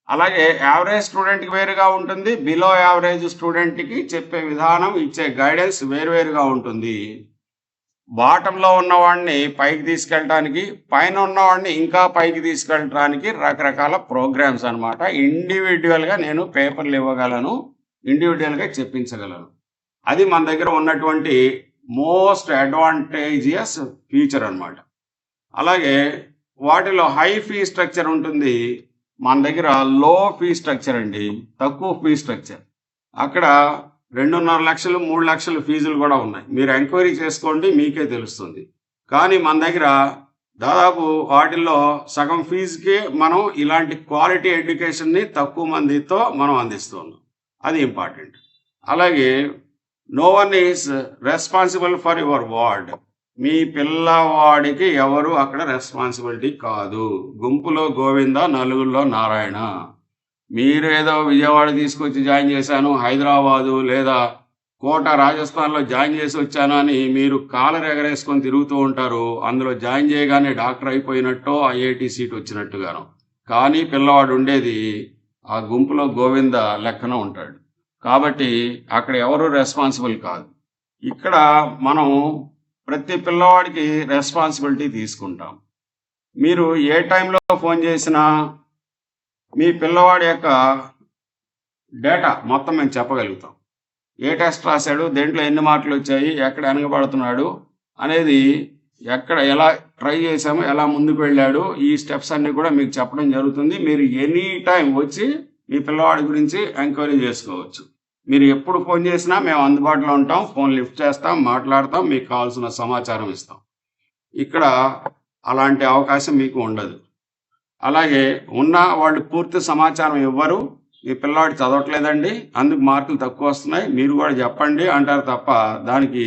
అలాగే యావరేజ్ స్టూడెంట్కి వేరుగా ఉంటుంది, బిలో యావరేజ్ స్టూడెంట్కి చెప్పే విధానం, ఇచ్చే గైడెన్స్ వేరువేరుగా ఉంటుంది. బాటంలో ఉన్నవాడిని పైకి తీసుకెళ్ళడానికి, పైన ఉన్నవాడిని ఇంకా పైకి తీసుకెళ్ళడానికి రకరకాల ప్రోగ్రామ్స్ అనమాట. ఇండివిజువల్గా నేను పేపర్లు ఇవ్వగలను, ఇండివిజువల్గా చెప్పించగలను. అది మన దగ్గర ఉన్నటువంటి మోస్ట్ అడ్వాంటేజియస్ ఫీచర్ అనమాట. అలాగే వాటిలో హై ఫీ స్ట్రక్చర్ ఉంటుంది, మన దగ్గర లో ఫీ స్ట్రక్చర్ అండి, తక్కువ ఫీ స్ట్రక్చర్. అక్కడ 2.5 లక్షలు 3 లక్షలు ఫీజులు కూడా ఉన్నాయి. మీరు ఎంక్వైరీ చేసుకోండి, మీకే తెలుస్తుంది. కానీ మన దగ్గర దాదాపు వాటిల్లో సగం ఫీజుకి మనం ఇలాంటి క్వాలిటీ ఎడ్యుకేషన్ని తక్కువ మందితో మనం అందిస్తున్నాం. అది ఇంపార్టెంట్. అలాగే no one is responsible for your ward. మీ పిల్లవాడికి ఎవరు అక్కడ రెస్పాన్సిబిలిటీ కాదు. గుంపులో గోవింద, నలుగురిలో నారాయణ. మీరు ఏదో విజయవాడ తీసుకొచ్చి జాయిన్ చేశాను, హైదరాబాదు లేదా కోట రాజస్థాన్లో జాయిన్ చేసి వచ్చాను అని మీరు కాలర్ ఎగరేసుకొని తిరుగుతూ ఉంటారు. అందులో జాయిన్ చేయగానే డాక్టర్ అయిపోయినట్టో ఐఐటి సీట్ వచ్చినట్టుగాను. కానీ పిల్లవాడు ఉండేది ఆ గుంపులో గోవింద లెక్కన ఉంటాడు. కాబట్టి అక్కడ ఎవరు రెస్పాన్సిబుల్ కాదు. ఇక్కడ మనం ప్రతి పిల్లవాడికి రెస్పాన్సిబిలిటీ తీసుకుంటాం. మీరు ఏ టైంలో ఫోన్ చేసినా మీ పిల్లవాడి యొక్క డేటా మొత్తం మేము చెప్పగలుగుతాం. ఏ టెస్ట్ రాశాడు, దేంట్లో ఎన్ని మార్కులు వచ్చాయి, ఎక్కడ వెనకబడుతున్నాడు అనేది, ఎక్కడ ఎలా ట్రై చేసాము, ఎలా ముందుకు వెళ్ళాడు, ఈ స్టెప్స్ అన్నీ కూడా మీకు చెప్పడం జరుగుతుంది. మీరు ఎనీ టైం వచ్చి మీ పిల్లవాడి గురించి ఎంక్వైరీ చేసుకోవచ్చు. మీరు ఎప్పుడు ఫోన్ చేసినా మేము అందుబాటులో ఉంటాం. ఫోన్ లిఫ్ట్ చేస్తాం, మాట్లాడతాం, మీకు కావాల్సిన సమాచారం ఇస్తాం. ఇక్కడ అలాంటి అవకాశం మీకు ఉండదు. అలాగే వాళ్ళు పూర్తి సమాచారం ఇవ్వరు. మీ పిల్లవాడు చదవట్లేదండి, అందుకు మార్కులు తక్కువ వస్తున్నాయి, మీరు కూడా చెప్పండి అంటారు తప్ప దానికి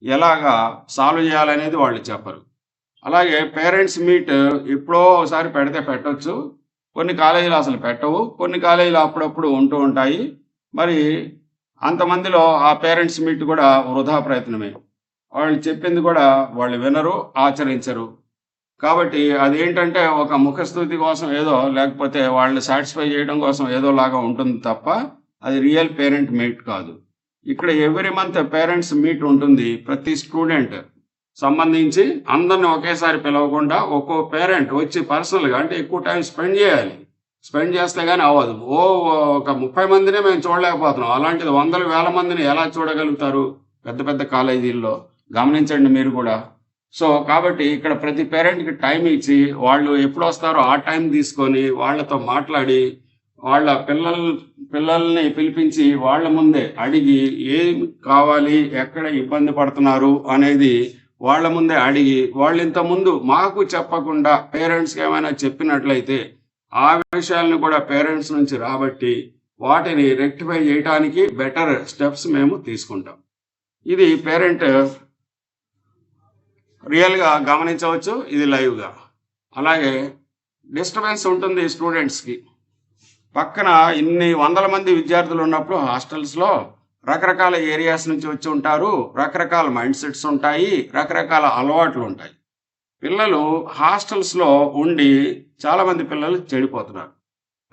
ఎలాగా సాల్వ్ చేయాలనేది వాళ్ళు చెప్పరు. అలాగే పేరెంట్స్ మీట్ ఎప్పుడో ఒకసారి పెడితే పెట్టవచ్చు. కొన్ని కాలేజీలు అసలు పెట్టవు, కొన్ని కాలేజీలు అప్పుడప్పుడు ఉంటూ ఉంటాయి. మరి అంతమందిలో ఆ పేరెంట్స్ మీట్ కూడా వృధా ప్రయత్నమే. వాళ్ళు చెప్పింది కూడా వాళ్ళు వినరు, ఆచరించరు. కాబట్టి అదేంటంటే ఒక ముఖస్థుతి కోసం ఏదో, లేకపోతే వాళ్ళని సాటిస్ఫై చేయడం కోసం ఏదో లాగా ఉంటుంది తప్ప అది రియల్ పేరెంట్ మీట్ కాదు. ఇక్కడ ఎవ్రీ మంత్ పేరెంట్స్ మీట్ ఉంటుంది. ప్రతి స్టూడెంట్ సంబంధించి అందరిని ఒకేసారి పిలవకుండా ఒక్కో పేరెంట్ వచ్చి పర్సనల్గా, అంటే ఎక్కువ టైం స్పెండ్ చేయాలి. స్పెండ్ చేస్తే కానీ అవ్వదు. ఒక 30 మందినే మేము చూడలేకపోతున్నాం, అలాంటిది వందల వేల మందిని ఎలా చూడగలుగుతారు పెద్ద పెద్ద కాలేజీల్లో? గమనించండి మీరు కూడా. సో కాబట్టి ఇక్కడ ప్రతి పేరెంట్కి టైం ఇచ్చి, వాళ్ళు ఎప్పుడు వస్తారో ఆ టైం తీసుకొని వాళ్ళతో మాట్లాడి, వాళ్ళ పిల్లల్ని పిలిపించి వాళ్ళ ముందే అడిగి ఏం కావాలి, ఎక్కడ ఇబ్బంది పడుతున్నారు అనేది వాళ్ళ ముందే అడిగి, వాళ్ళు ఇంతకుముందు మాకు చెప్పకుండా పేరెంట్స్కి ఏమైనా చెప్పినట్లయితే ఆ విషయాలను కూడా పేరెంట్స్ నుంచి రాబట్టి వాటిని రెక్టిఫై చేయడానికి బెటర్ స్టెప్స్ మేము తీసుకుంటాం. ఇది పేరెంట్ రియల్గా గమనించవచ్చు, ఇది లైవ్గా. అలాగే డిస్టర్బెన్స్ ఉంటుంది స్టూడెంట్స్కి. పక్కన ఇన్ని వందల మంది విద్యార్థులు ఉన్నప్పుడు హాస్టల్స్లో రకరకాల ఏరియాస్ నుంచి వచ్చి ఉంటారు, రకరకాల మైండ్ సెట్స్ ఉంటాయి, రకరకాల అలవాట్లు ఉంటాయి. పిల్లలు హాస్టల్స్లో ఉండి చాలామంది పిల్లలు చెడిపోతున్నారు.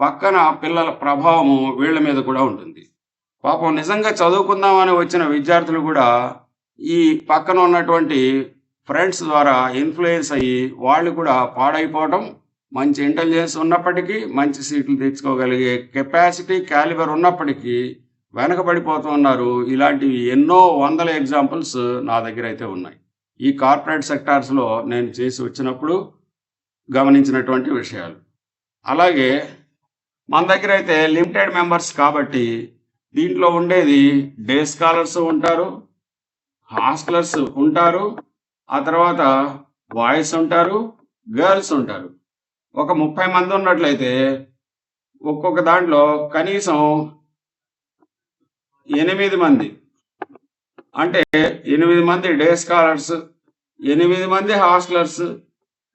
పక్కన పిల్లల ప్రభావము వీళ్ళ మీద కూడా ఉంటుంది. పాపం నిజంగా చదువుకుందామని వచ్చిన విద్యార్థులు కూడా ఈ పక్కన ఉన్నటువంటి ఫ్రెండ్స్ ద్వారా ఇన్ఫ్లుయెన్స్ అయ్యి వాళ్ళు కూడా పాడైపోవడం, మంచి ఇంటెలిజెన్స్ ఉన్నప్పటికీ, మంచి సీట్లు తెచ్చుకోగలిగే కెపాసిటీ క్యాలిబర్ ఉన్నప్పటికీ వెనకబడిపోతూ ఉన్నారు. ఇలాంటివి ఎన్నో వందల ఎగ్జాంపుల్స్ నా దగ్గర అయితే ఉన్నాయి. ఈ కార్పొరేట్ సెక్టార్స్లో నేను చేసి వచ్చినప్పుడు గమనించినటువంటి విషయాలు. అలాగే మన దగ్గర అయితే లిమిటెడ్ మెంబర్స్ కాబట్టి దీంట్లో ఉండేది డే స్కాలర్స్ ఉంటారు, హాస్టలర్స్ ఉంటారు, ఆ తర్వాత బాయ్స్ ఉంటారు, గర్ల్స్ ఉంటారు. ఒక 30 మంది ఉన్నట్లయితే ఒక్కొక్క దాంట్లో కనీసం 8 మంది, అంటే 8 మంది డే స్కాలర్స్, 8 మంది హాస్టలర్స్,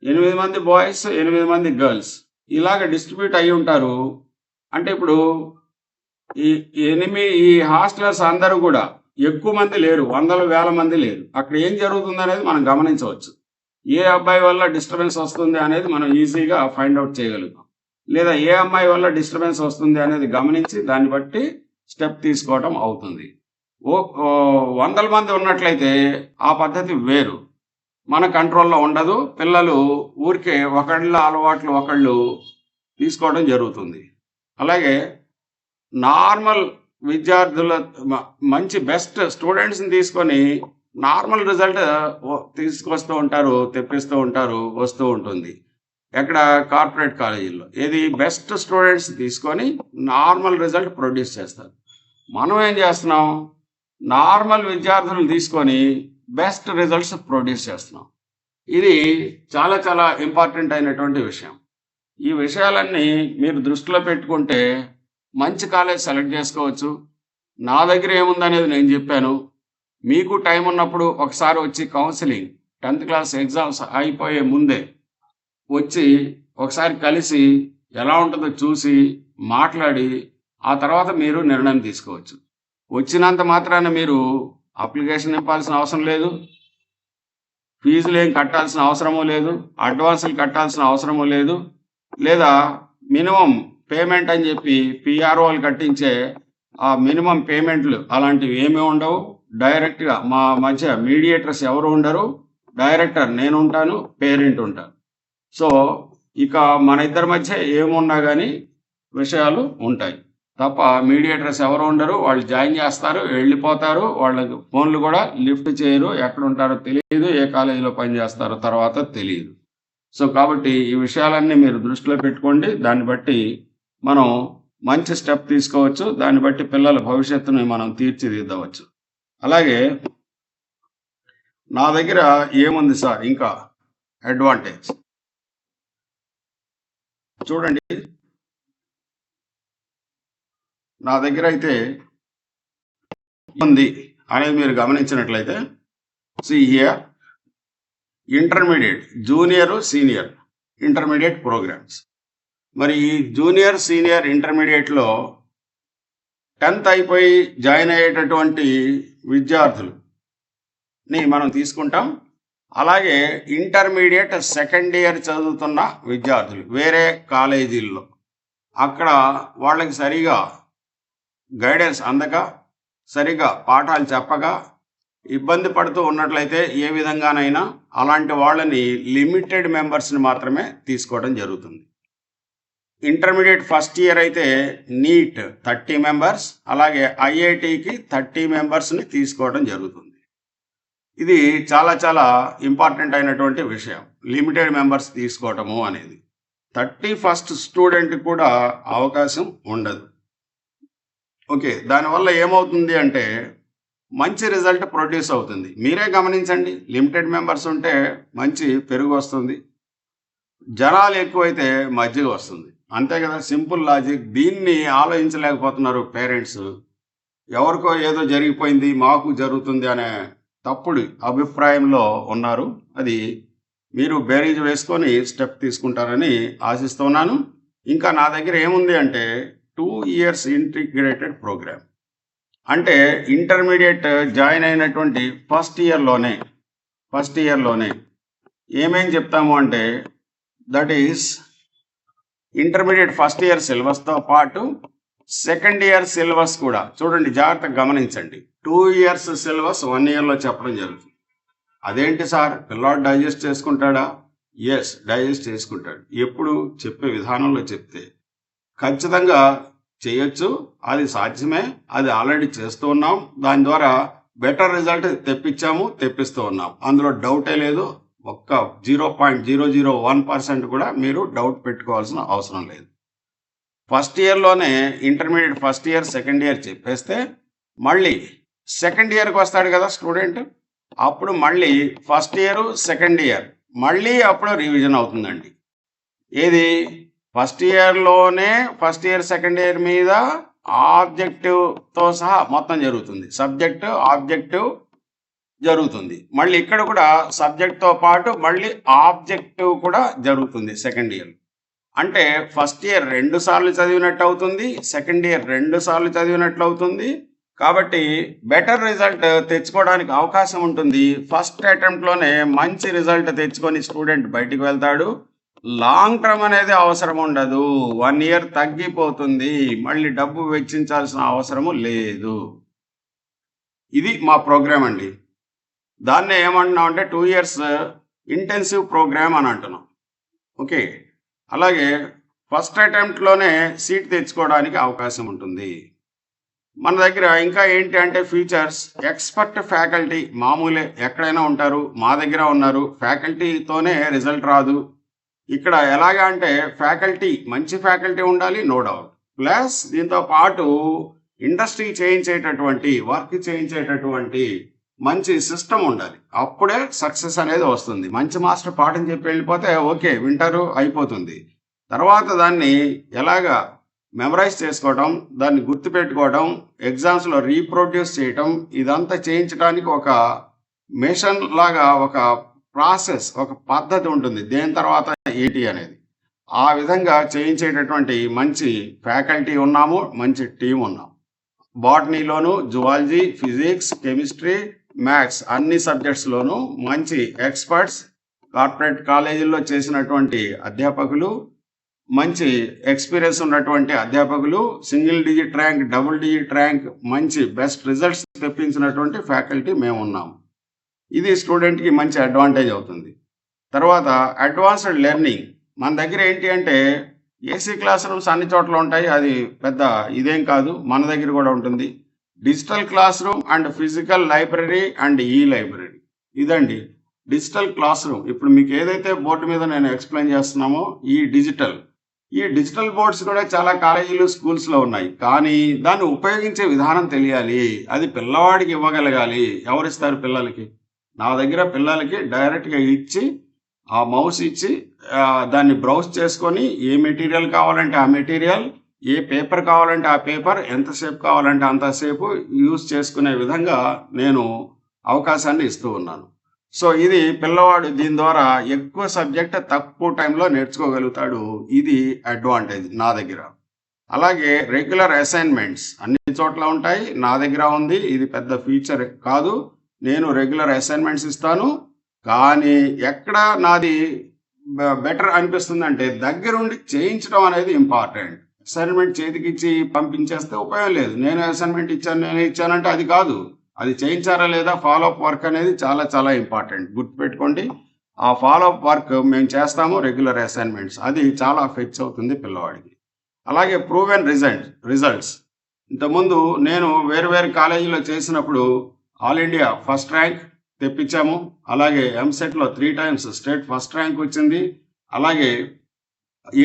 8 మంది బాయ్స్, 8 మంది గర్ల్స్, ఇలాగ డిస్ట్రిబ్యూట్ అయి ఉంటారు. అంటే ఇప్పుడు ఈ హాస్టలర్స్ అందరూ కూడా ఎక్కువ మంది లేరు, వందల వేల మంది లేరు. అక్కడ ఏం జరుగుతుంది అనేది మనం గమనించవచ్చు. ఏ అబ్బాయి వల్ల డిస్టర్బెన్స్ వస్తుంది అనేది మనం ఈజీగా ఫైండ్ అవుట్ చేయగలుగుతాం, లేదా ఏ అమ్మాయి వల్ల డిస్టర్బెన్స్ వస్తుంది అనేది గమనించి దాన్ని బట్టి స్టెప్ తీసుకోవడం అవుతుంది. వందల మంది ఉన్నట్లయితే ఆ పద్ధతి వేరు, మన కంట్రోల్లో ఉండదు. పిల్లలు ఊరికే ఒకళ్ళ అలవాట్లు ఒకళ్ళు తీసుకోవడం జరుగుతుంది. అలాగే నార్మల్ విద్యార్థుల మంచి బెస్ట్ స్టూడెంట్స్ని తీసుకొని నార్మల్ రిజల్ట్ తీసుకొస్తూ ఉంటారు, తెప్పిస్తూ ఉంటారు, వస్తూ ఉంటుంది. ఎక్కడ కార్పొరేట్ కాలేజీల్లో ఏది బెస్ట్ స్టూడెంట్స్ తీసుకొని నార్మల్ రిజల్ట్ ప్రొడ్యూస్ చేస్తారు. మనం ఏం చేస్తున్నాం, నార్మల్ విద్యార్థులను తీసుకొని బెస్ట్ రిజల్ట్స్ ప్రొడ్యూస్ చేస్తున్నాం. ఇది చాలా చాలా ఇంపార్టెంట్ అయినటువంటి విషయం. ఈ విషయాలన్నీ మీరు దృష్టిలో పెట్టుకుంటే మంచి కాలేజ్ సెలెక్ట్ చేసుకోవచ్చు. నా దగ్గర ఏముందనేది నేను చెప్పాను. మీకు టైం ఉన్నప్పుడు ఒకసారి వచ్చి కౌన్సిలింగ్ 10th క్లాస్ ఎగ్జామ్స్ అయిపోయే ముందే వచ్చి ఒకసారి కలిసి ఎలా ఉంటుందో చూసి మాట్లాడి ఆ తర్వాత మీరు నిర్ణయం తీసుకోవచ్చు. వచ్చినంత మాత్రాన మీరు అప్లికేషన్ నింపాల్సిన అవసరం లేదు, ఫీజులు ఏం కట్టాల్సిన అవసరమూ లేదు, అడ్వాన్సులు కట్టాల్సిన అవసరమూ లేదు, లేదా మినిమం పేమెంట్ అని చెప్పి పిఆర్ఓలు కట్టించే ఆ మినిమం పేమెంట్లు అలాంటివి ఏమీ ఉండవు. డైరెక్ట్గా మా మధ్య మీడియేటర్స్ ఎవరు ఉండరు, డైరెక్టర్ నేను ఉంటాను, పేరెంట్ ఉంటాను. సో ఇక మన ఇద్దరి మధ్య ఏమున్నా కానీ విషయాలు ఉంటాయి తప్ప మీడియేటర్స్ ఎవరు ఉండరు. వాళ్ళు జాయిన్ చేస్తారు, వెళ్ళిపోతారు. వాళ్ళకి ఫోన్లు కూడా లిఫ్ట్ చేయరు, ఎక్కడ ఉంటారో తెలియదు, ఏ కాలేజీలో పనిచేస్తారో తర్వాత తెలియదు. సో కాబట్టి ఈ విషయాలన్నీ మీరు దృష్టిలో పెట్టుకోండి. దాన్ని బట్టి మనం మంచి స్టెప్ తీసుకోవచ్చు. దాన్ని బట్టి పిల్లల భవిష్యత్తుని మనం తీర్చిదిద్దవచ్చు. అలాగే నా దగ్గర ఏముంది సార్ ఇంకా అడ్వాంటేజ్ చూడండి. నా దగ్గర అయితే ఉంది అనేది మీరు గమనించినట్లయితే here intermediate, junior, senior intermediate programs. మరి ఈ జూనియర్, సీనియర్ ఇంటర్మీడియట్లో 10th అయిపోయి జాయిన్ అయ్యేటటువంటి విద్యార్థులని మనం తీసుకుంటాం. అలాగే ఇంటర్మీడియట్ సెకండ్ ఇయర్ చదువుతున్న విద్యార్థులు వేరే కాలేజీల్లో అక్కడ వాళ్ళకి సరిగా గైడెన్స్ అందక, సరిగా పాఠాలు చెప్పక ఇబ్బంది పడుతూ ఉన్నట్లయితే ఏ విధంగానైనా అలాంటి వాళ్ళని లిమిటెడ్ మెంబర్స్ని మాత్రమే తీసుకోవడం జరుగుతుంది. ఇంటర్మీడియట్ ఫస్ట్ ఇయర్ అయితే నీట్ 30 మెంబర్స్, అలాగే ఐఐటికి 30 మెంబర్స్ని తీసుకోవడం జరుగుతుంది. ఇది చాలా చాలా ఇంపార్టెంట్ అయినటువంటి విషయం, లిమిటెడ్ మెంబర్స్ తీసుకోవటము అనేది. 31st స్టూడెంట్ కూడా అవకాశం ఉండదు. ఓకే, దానివల్ల ఏమవుతుంది అంటే మంచి రిజల్ట్ ప్రొడ్యూస్ అవుతుంది. మీరే గమనించండి, లిమిటెడ్ మెంబర్స్ ఉంటే మంచి పెరుగు వస్తుంది, జనాలు ఎక్కువైతే మజ్జిగ వస్తుంది. అంతే కదా, సింపుల్ లాజిక్. దీన్ని ఆలోచించలేకపోతున్నారు పేరెంట్స్. ఎవరికో ఏదో జరిగిపోయింది మాకు జరుగుతుంది అనే తప్పుడు అభిప్రాయంలో ఉన్నారు. అది మీరు బేరీజ్ వేసుకొని స్టెప్ తీసుకుంటారని ఆశిస్తున్నాను. ఇంకా నా దగ్గర ఏముంది అంటే 2 years ఇంటిగ్రేటెడ్ ప్రోగ్రామ్. అంటే ఇంటర్మీడియట్ జాయిన్ అయినటువంటి ఫస్ట్ ఇయర్లోనే ఏమేం చెప్తాము అంటే that is intermediate first year సిలబస్తో పాటు సెకండ్ ఇయర్ సిలబస్ కూడా చూడండి, జాగ్రత్తగా గమనించండి. 2 years సిలబస్ 1 yearలో చెప్పడం జరుగుతుంది. అదేంటి సార్, పిల్లాడు డైజెస్ట్ చేసుకుంటాడా? ఎస్, డైజెస్ట్ చేసుకుంటాడు. ఎప్పుడు చెప్పే విధానంలో చెప్తే ఖచ్చితంగా చేయొచ్చు, అది సాధ్యమే, అది ఆల్రెడీ చేస్తూ ఉన్నాం. దాని ద్వారా బెటర్ రిజల్ట్ తెప్పిస్తూ ఉన్నాం. అందులో డౌటే లేదు. ఒక్క 0.001% కూడా మీరు డౌట్ పెట్టుకోవాల్సిన అవసరం లేదు. ఫస్ట్ ఇయర్లోనే intermediate first year second year చెప్పేస్తే మళ్ళీ సెకండ్ ఇయర్కి వస్తాడు కదా స్టూడెంట్, అప్పుడు మళ్ళీ ఫస్ట్ ఇయర్ సెకండ్ ఇయర్ మళ్ళీ అప్పుడు రివిజన్ అవుతుందండి. ఏది ఫస్ట్ ఇయర్లోనే ఫస్ట్ ఇయర్ సెకండ్ ఇయర్ మీద ఆబ్జెక్టివ్తో సహా మొత్తం జరుగుతుంది. సబ్జెక్ట్ ఆబ్జెక్టివ్ జరుగుతుంది. మళ్ళీ ఇక్కడ కూడా సబ్జెక్ట్తో పాటు మళ్ళీ ఆబ్జెక్టివ్ కూడా జరుగుతుంది సెకండ్ ఇయర్. అంటే ఫస్ట్ ఇయర్ 2 సార్లు చదివినట్టు అవుతుంది, సెకండ్ ఇయర్ 2 సార్లు చదివినట్లు అవుతుంది. కాబట్టి బెటర్ రిజల్ట్ తెచ్చుకోవడానికి అవకాశం ఉంటుంది. ఫస్ట్ అటెంప్ట్లోనే మంచి రిజల్ట్ తెచ్చుకొని స్టూడెంట్ బయటికి వెళ్తాడు. లాంగ్ టర్మ్ అనేది అవసరం ఉండదు. 1 year తగ్గిపోతుంది, మళ్ళీ డబ్బు వెచ్చించాల్సిన అవసరము లేదు. ఇది మా ప్రోగ్రామ్ అండి. దాన్నే ఏమంటున్నాం అంటే 2 years ఇంటెన్సివ్ ప్రోగ్రామ్ అని అంటున్నాం. ఓకే, అలాగే ఫస్ట్ అటెంప్ట్లోనే సీట్ తెచ్చుకోవడానికి అవకాశం ఉంటుంది. మన దగ్గర ఇంకా ఏంటి అంటే ఫీచర్స్, ఎక్స్పర్ట్ ఫ్యాకల్టీ మామూలే, ఎక్కడైనా ఉంటారు, మా దగ్గర ఉన్నారు. ఫ్యాకల్టీతోనే రిజల్ట్ రాదు. ఇక్కడ ఎలాగా అంటే ఫ్యాకల్టీ, మంచి ఫ్యాకల్టీ ఉండాలి, నో డౌట్. ప్లస్ దీంతో పాటు ఇండస్ట్రీ చేయించేటటువంటి, వర్క్ చేయించేటటువంటి మంచి సిస్టమ్ ఉండాలి. అప్పుడే సక్సెస్ అనేది వస్తుంది. మంచి మాస్టర్ పాఠం చెప్పి వెళ్ళిపోతే ఓకే, వింటారు, అయిపోతుంది. తర్వాత దాన్ని ఎలాగా మెమరైజ్ చేసుకోవడం, దాన్ని గుర్తుపెట్టుకోవడం, ఎగ్జామ్స్లో రీప్రొడ్యూస్ చేయటం, ఇదంతా చేయించడానికి ఒక మిషన్ లాగా ఒక ప్రాసెస్, ఒక పద్ధతి ఉంటుంది. దేని తర్వాత ఏంటి అనేది ఆ విధంగా చేయించేటటువంటి మంచి ఫ్యాకల్టీ ఉన్నాము, మంచి టీం ఉన్నాము. బాటనీలోను, జువాలజీ, ఫిజిక్స్, కెమిస్ట్రీ, మ్యాథ్స్ అన్ని సబ్జెక్ట్స్లోనూ మంచి ఎక్స్పర్ట్స్, కార్పొరేట్ కాలేజీల్లో చేసినటువంటి అధ్యాపకులు, మంచి ఎక్స్పీరియన్స్ ఉన్నటువంటి అధ్యాపకులు, single digit rank, double digit rank, మంచి బెస్ట్ రిజల్ట్స్ తెప్పించినటువంటి ఫ్యాకల్టీ మేము ఉన్నాము. ఇది స్టూడెంట్కి మంచి అడ్వాంటేజ్ అవుతుంది. తర్వాత అడ్వాన్స్డ్ లెర్నింగ్. మన దగ్గర ఏంటి అంటే ఏసీ క్లాస్ రూమ్స్ అన్ని చోట్ల ఉంటాయి, అది పెద్ద ఇదేం కాదు, మన దగ్గర కూడా ఉంటుంది. Digital class room and physical library and ఈ లైబ్రరీ, ఇదండి డిజిటల్ క్లాస్ రూమ్. ఇప్పుడు మీకు ఏదైతే బోర్డు మీద నేను ఎక్స్ప్లెయిన్ చేస్తున్నామో ఈ డిజిటల్ బోర్డ్స్ కూడా చాలా కాలేజీలు, స్కూల్స్లో ఉన్నాయి. కానీ దాన్ని ఉపయోగించే విధానం తెలియాలి, అది పిల్లవాడికి ఇవ్వగలగాలి. ఎవరిస్తారు పిల్లలకి? నా దగ్గర పిల్లలకి డైరెక్ట్గా ఇచ్చి, ఆ మౌస్ ఇచ్చి దాన్ని బ్రౌజ్ చేసుకొని ఏ మెటీరియల్ కావాలంటే ఆ మెటీరియల్, ఏ పేపర్ కావాలంటే ఆ పేపర్, ఎంతసేపు కావాలంటే అంతసేపు యూజ్ చేసుకునే విధంగా నేను అవకాశాన్ని ఇస్తూ ఉన్నాను. సో ఇది పిల్లవాడు దీని ద్వారా ఎక్కువ సబ్జెక్ట్ తక్కువ టైంలో నేర్చుకోగలుగుతాడు. ఇది అడ్వాంటేజ్ నా దగ్గర. అలాగే రెగ్యులర్ అసైన్మెంట్స్ అన్ని చోట్ల ఉంటాయి, నా దగ్గర ఉంది. ఇది పెద్ద ఫీచర్ కాదు, నేను రెగ్యులర్ అసైన్మెంట్స్ ఇస్తాను. కానీ ఎక్కడ నాది బెటర్ అనిపిస్తుంది అంటే దగ్గరుండి చేయించడం అనేది ఇంపార్టెంట్. అసైన్మెంట్ చేతికిచ్చి పంపించేస్తే ఉపయోగం లేదు. నేను అసైన్మెంట్ ఇచ్చాను, నేను ఇచ్చానంటే అది కాదు. అది చేయించారా లేదా, ఫాలోఅప్ వర్క్ అనేది చాలా చాలా ఇంపార్టెంట్. గుర్తుపెట్టుకోండి, ఆ ఫాలోఅప్ వర్క్ మేము చేస్తాము, రెగ్యులర్ అసైన్మెంట్స్. అది చాలా ఫిక్స్ అవుతుంది పిల్లవాడికి. అలాగే ప్రూవెన్ రిజల్ట్స్. ఇంతకుముందు నేను వేరు కాలేజీలో చేసినప్పుడు ఆల్ ఇండియా ఫస్ట్ ర్యాంక్ తెప్పించాము. అలాగే ఎంసెట్లో 3 times స్టేట్ ఫస్ట్ ర్యాంక్ వచ్చింది. అలాగే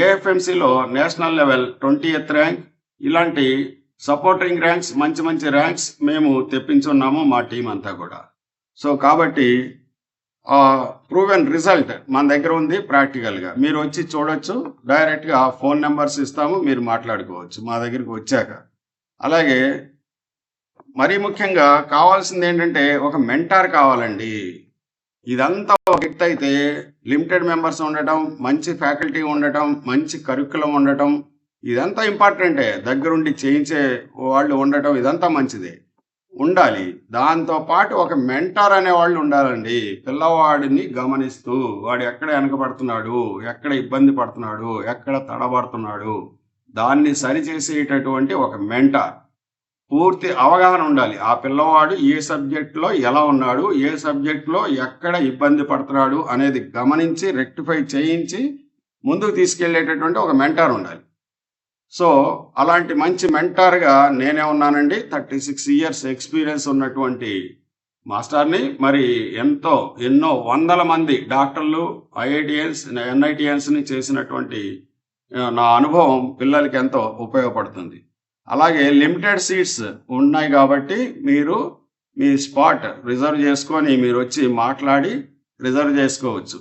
ఏఎఫ్ఎంసీలో నేషనల్ లెవెల్ 20th ర్యాంక్. ఇలాంటి సపోర్టింగ్ ర్యాంక్స్, మంచి మంచి ర్యాంక్స్ మేము తెప్పించున్నాము, మా టీం అంతా కూడా. సో కాబట్టి ప్రూవెన్ రిజల్ట్ మన దగ్గర ఉంది ప్రాక్టికల్గా. మీరు వచ్చి చూడొచ్చు, డైరెక్ట్గా ఫోన్ నెంబర్స్ ఇస్తాము, మీరు మాట్లాడుకోవచ్చు మా దగ్గరికి వచ్చాక. అలాగే మరీ ముఖ్యంగా కావాల్సింది ఏంటంటే ఒక మెంటార్ కావాలండి. ఇదంతా ఒక ఎత్తు అయితే లిమిటెడ్ మెంబర్స్ ఉండటం, మంచి ఫ్యాకల్టీ ఉండటం, మంచి కరికులం ఉండటం, ఇదంతా ఇంపార్టెంటే. దగ్గరుండి చేయించే వాళ్ళు ఉండటం ఇదంతా మంచిదే, ఉండాలి. దాంతో పాటు ఒక మెంటార్ అనే వాళ్ళు ఉండాలండి. పిల్లవాడిని గమనిస్తూ వాడు ఎక్కడ వెనకబడుతున్నాడు, ఎక్కడ ఇబ్బంది పడుతున్నాడు, ఎక్కడ తడబడుతున్నాడు, దాన్ని సరిచేసేటటువంటి ఒక మెంటార్. పూర్తి అవగాహన ఉండాలి. ఆ పిల్లవాడు ఏ సబ్జెక్ట్లో ఎలా ఉన్నాడు, ఏ సబ్జెక్ట్లో ఎక్కడ ఇబ్బంది పడుతున్నాడు అనేది గమనించి రెక్టిఫై చేయించి ముందుకు తీసుకెళ్లేటటువంటి ఒక మెంటార్ ఉండాలి. సో అలాంటి మంచి మెంటార్గా నేనే ఉన్నానండి. 36 years ఎక్స్పీరియన్స్ ఉన్నటువంటి మాస్టర్ని. మరి ఎన్నో వందల మంది డాక్టర్లు, ఐఐటిఎన్స్, ఎన్ఐటిఎన్స్ని చేసినటువంటి నా అనుభవం పిల్లలకి ఎంతో ఉపయోగపడుతుంది. అలాగే లిమిటెడ్ సీట్స్ ఉన్నాయి కాబట్టి మీరు మీ స్పాట్ రిజర్వ్ చేసుకొని మీరు వచ్చి మాట్లాడి రిజర్వ్ చేసుకోవచ్చు.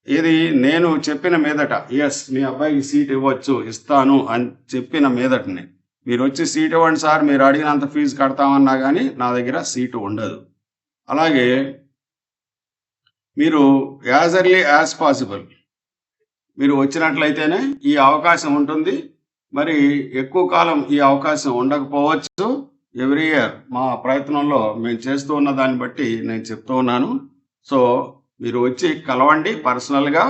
ఇది నేను చెప్పిన మీదట, ఎస్ మీ అబ్బాయికి సీట్ ఇవ్వచ్చు, ఇస్తాను అని చెప్పిన మీదటనే మీరు వచ్చి సీట్ ఇవ్వండి సార్, మీరు అడిగినంత ఫీజు కడతామన్నా కానీ నా దగ్గర సీటు ఉండదు. అలాగే మీరు యాజ్ ఎర్లీ యాజ్ పాసిబుల్ మీరు వచ్చినట్లయితేనే ఈ అవకాశం ఉంటుంది. మరి ఎక్కువ కాలం ఈ అవకాశం ఉండకపోవచ్చు. ఎవ్రీ ఇయర్ మా ప్రయత్నంలో మేము చేస్తూ ఉన్న దాన్ని బట్టి నేను చెప్తూ ఉన్నాను. సో మీరు వచ్చి కలవండి పర్సనల్గా,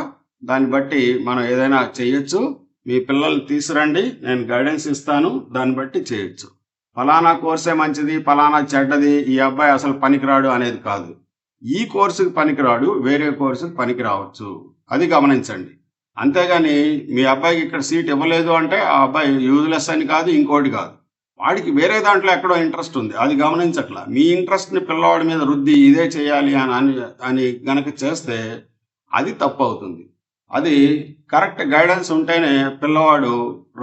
దాన్ని బట్టి మనం ఏదైనా చేయొచ్చు. మీ పిల్లల్ని తీసురండి, నేను గైడెన్స్ ఇస్తాను, దాన్ని బట్టి చేయొచ్చు. ఫలానా కోర్సే మంచిది, ఫలానా చెడ్డది, ఈ అబ్బాయి అసలు పనికిరాడు అనేది కాదు. ఈ కోర్సుకి పనికిరాడు, వేరే కోర్సుకి పనికి రావచ్చు, అది గమనించండి. అంతేగాని మీ అబ్బాయికి ఇక్కడ సీట్ ఇవ్వలేదు అంటే ఆ అబ్బాయి యూజ్లెస్ అని కాదు, ఇంకోటి కాదు. వాడికి వేరే దాంట్లో ఎక్కడో ఇంట్రెస్ట్ ఉంది, అది గమనించట్లా. మీ ఇంట్రెస్ట్ని పిల్లవాడి మీద రుద్ది ఇదే చేయాలి అని గనక చేస్తే అది తప్పు అవుతుంది. అది కరెక్ట్ గైడెన్స్ ఉంటేనే పిల్లవాడు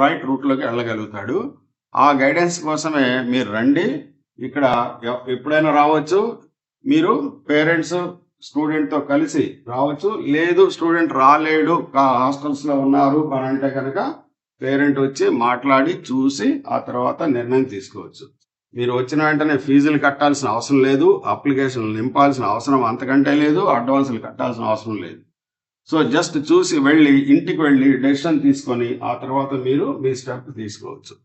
రైట్ రూట్లోకి వెళ్ళగలుగుతాడు. ఆ గైడెన్స్ కోసమే మీరు రండి. ఇక్కడ ఎప్పుడైనా రావచ్చు. మీరు పేరెంట్స్ స్టూడెంట్తో కలిసి రావచ్చు. లేదు స్టూడెంట్ రాలేడు, హాస్టల్స్లో ఉన్నారు అని అంటే కనుక పేరెంట్ వచ్చి మాట్లాడి చూసి ఆ తర్వాత నిర్ణయం తీసుకోవచ్చు. మీరు వచ్చిన వెంటనే ఫీజులు కట్టాల్సిన అవసరం లేదు, అప్లికేషన్లు నింపాల్సిన అవసరం అంతకంటే లేదు, అడ్వాన్సులు కట్టాల్సిన అవసరం లేదు. సో జస్ట్ చూసి వెళ్ళి ఇంటికి వెళ్ళి డెసిషన్ తీసుకొని ఆ తర్వాత మీరు మీ స్టెప్ తీసుకోవచ్చు.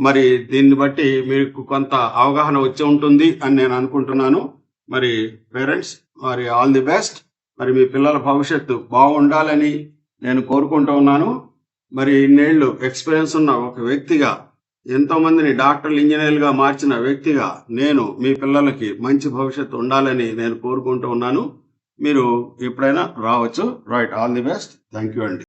మరి దీన్ని బట్టి మీకు కొంత అవగాహన వచ్చి ఉంటుంది అని నేను అనుకుంటున్నాను. మరి పేరెంట్స్, మరి ఆల్ ది బెస్ట్. మరి మీ పిల్లల భవిష్యత్తు బాగుండాలని నేను కోరుకుంటూ ఉన్నాను. మరి ఇన్నేళ్ళు ఎక్స్పీరియన్స్ ఉన్న ఒక వ్యక్తిగా, ఎంతో మందిని డాక్టర్లు ఇంజనీర్లుగా మార్చిన వ్యక్తిగా నేను మీ పిల్లలకి మంచి భవిష్యత్తు ఉండాలని నేను కోరుకుంటూ ఉన్నాను. మీరు ఎప్పుడైనా రావచ్చు. Right, all the best. Thank you అండి.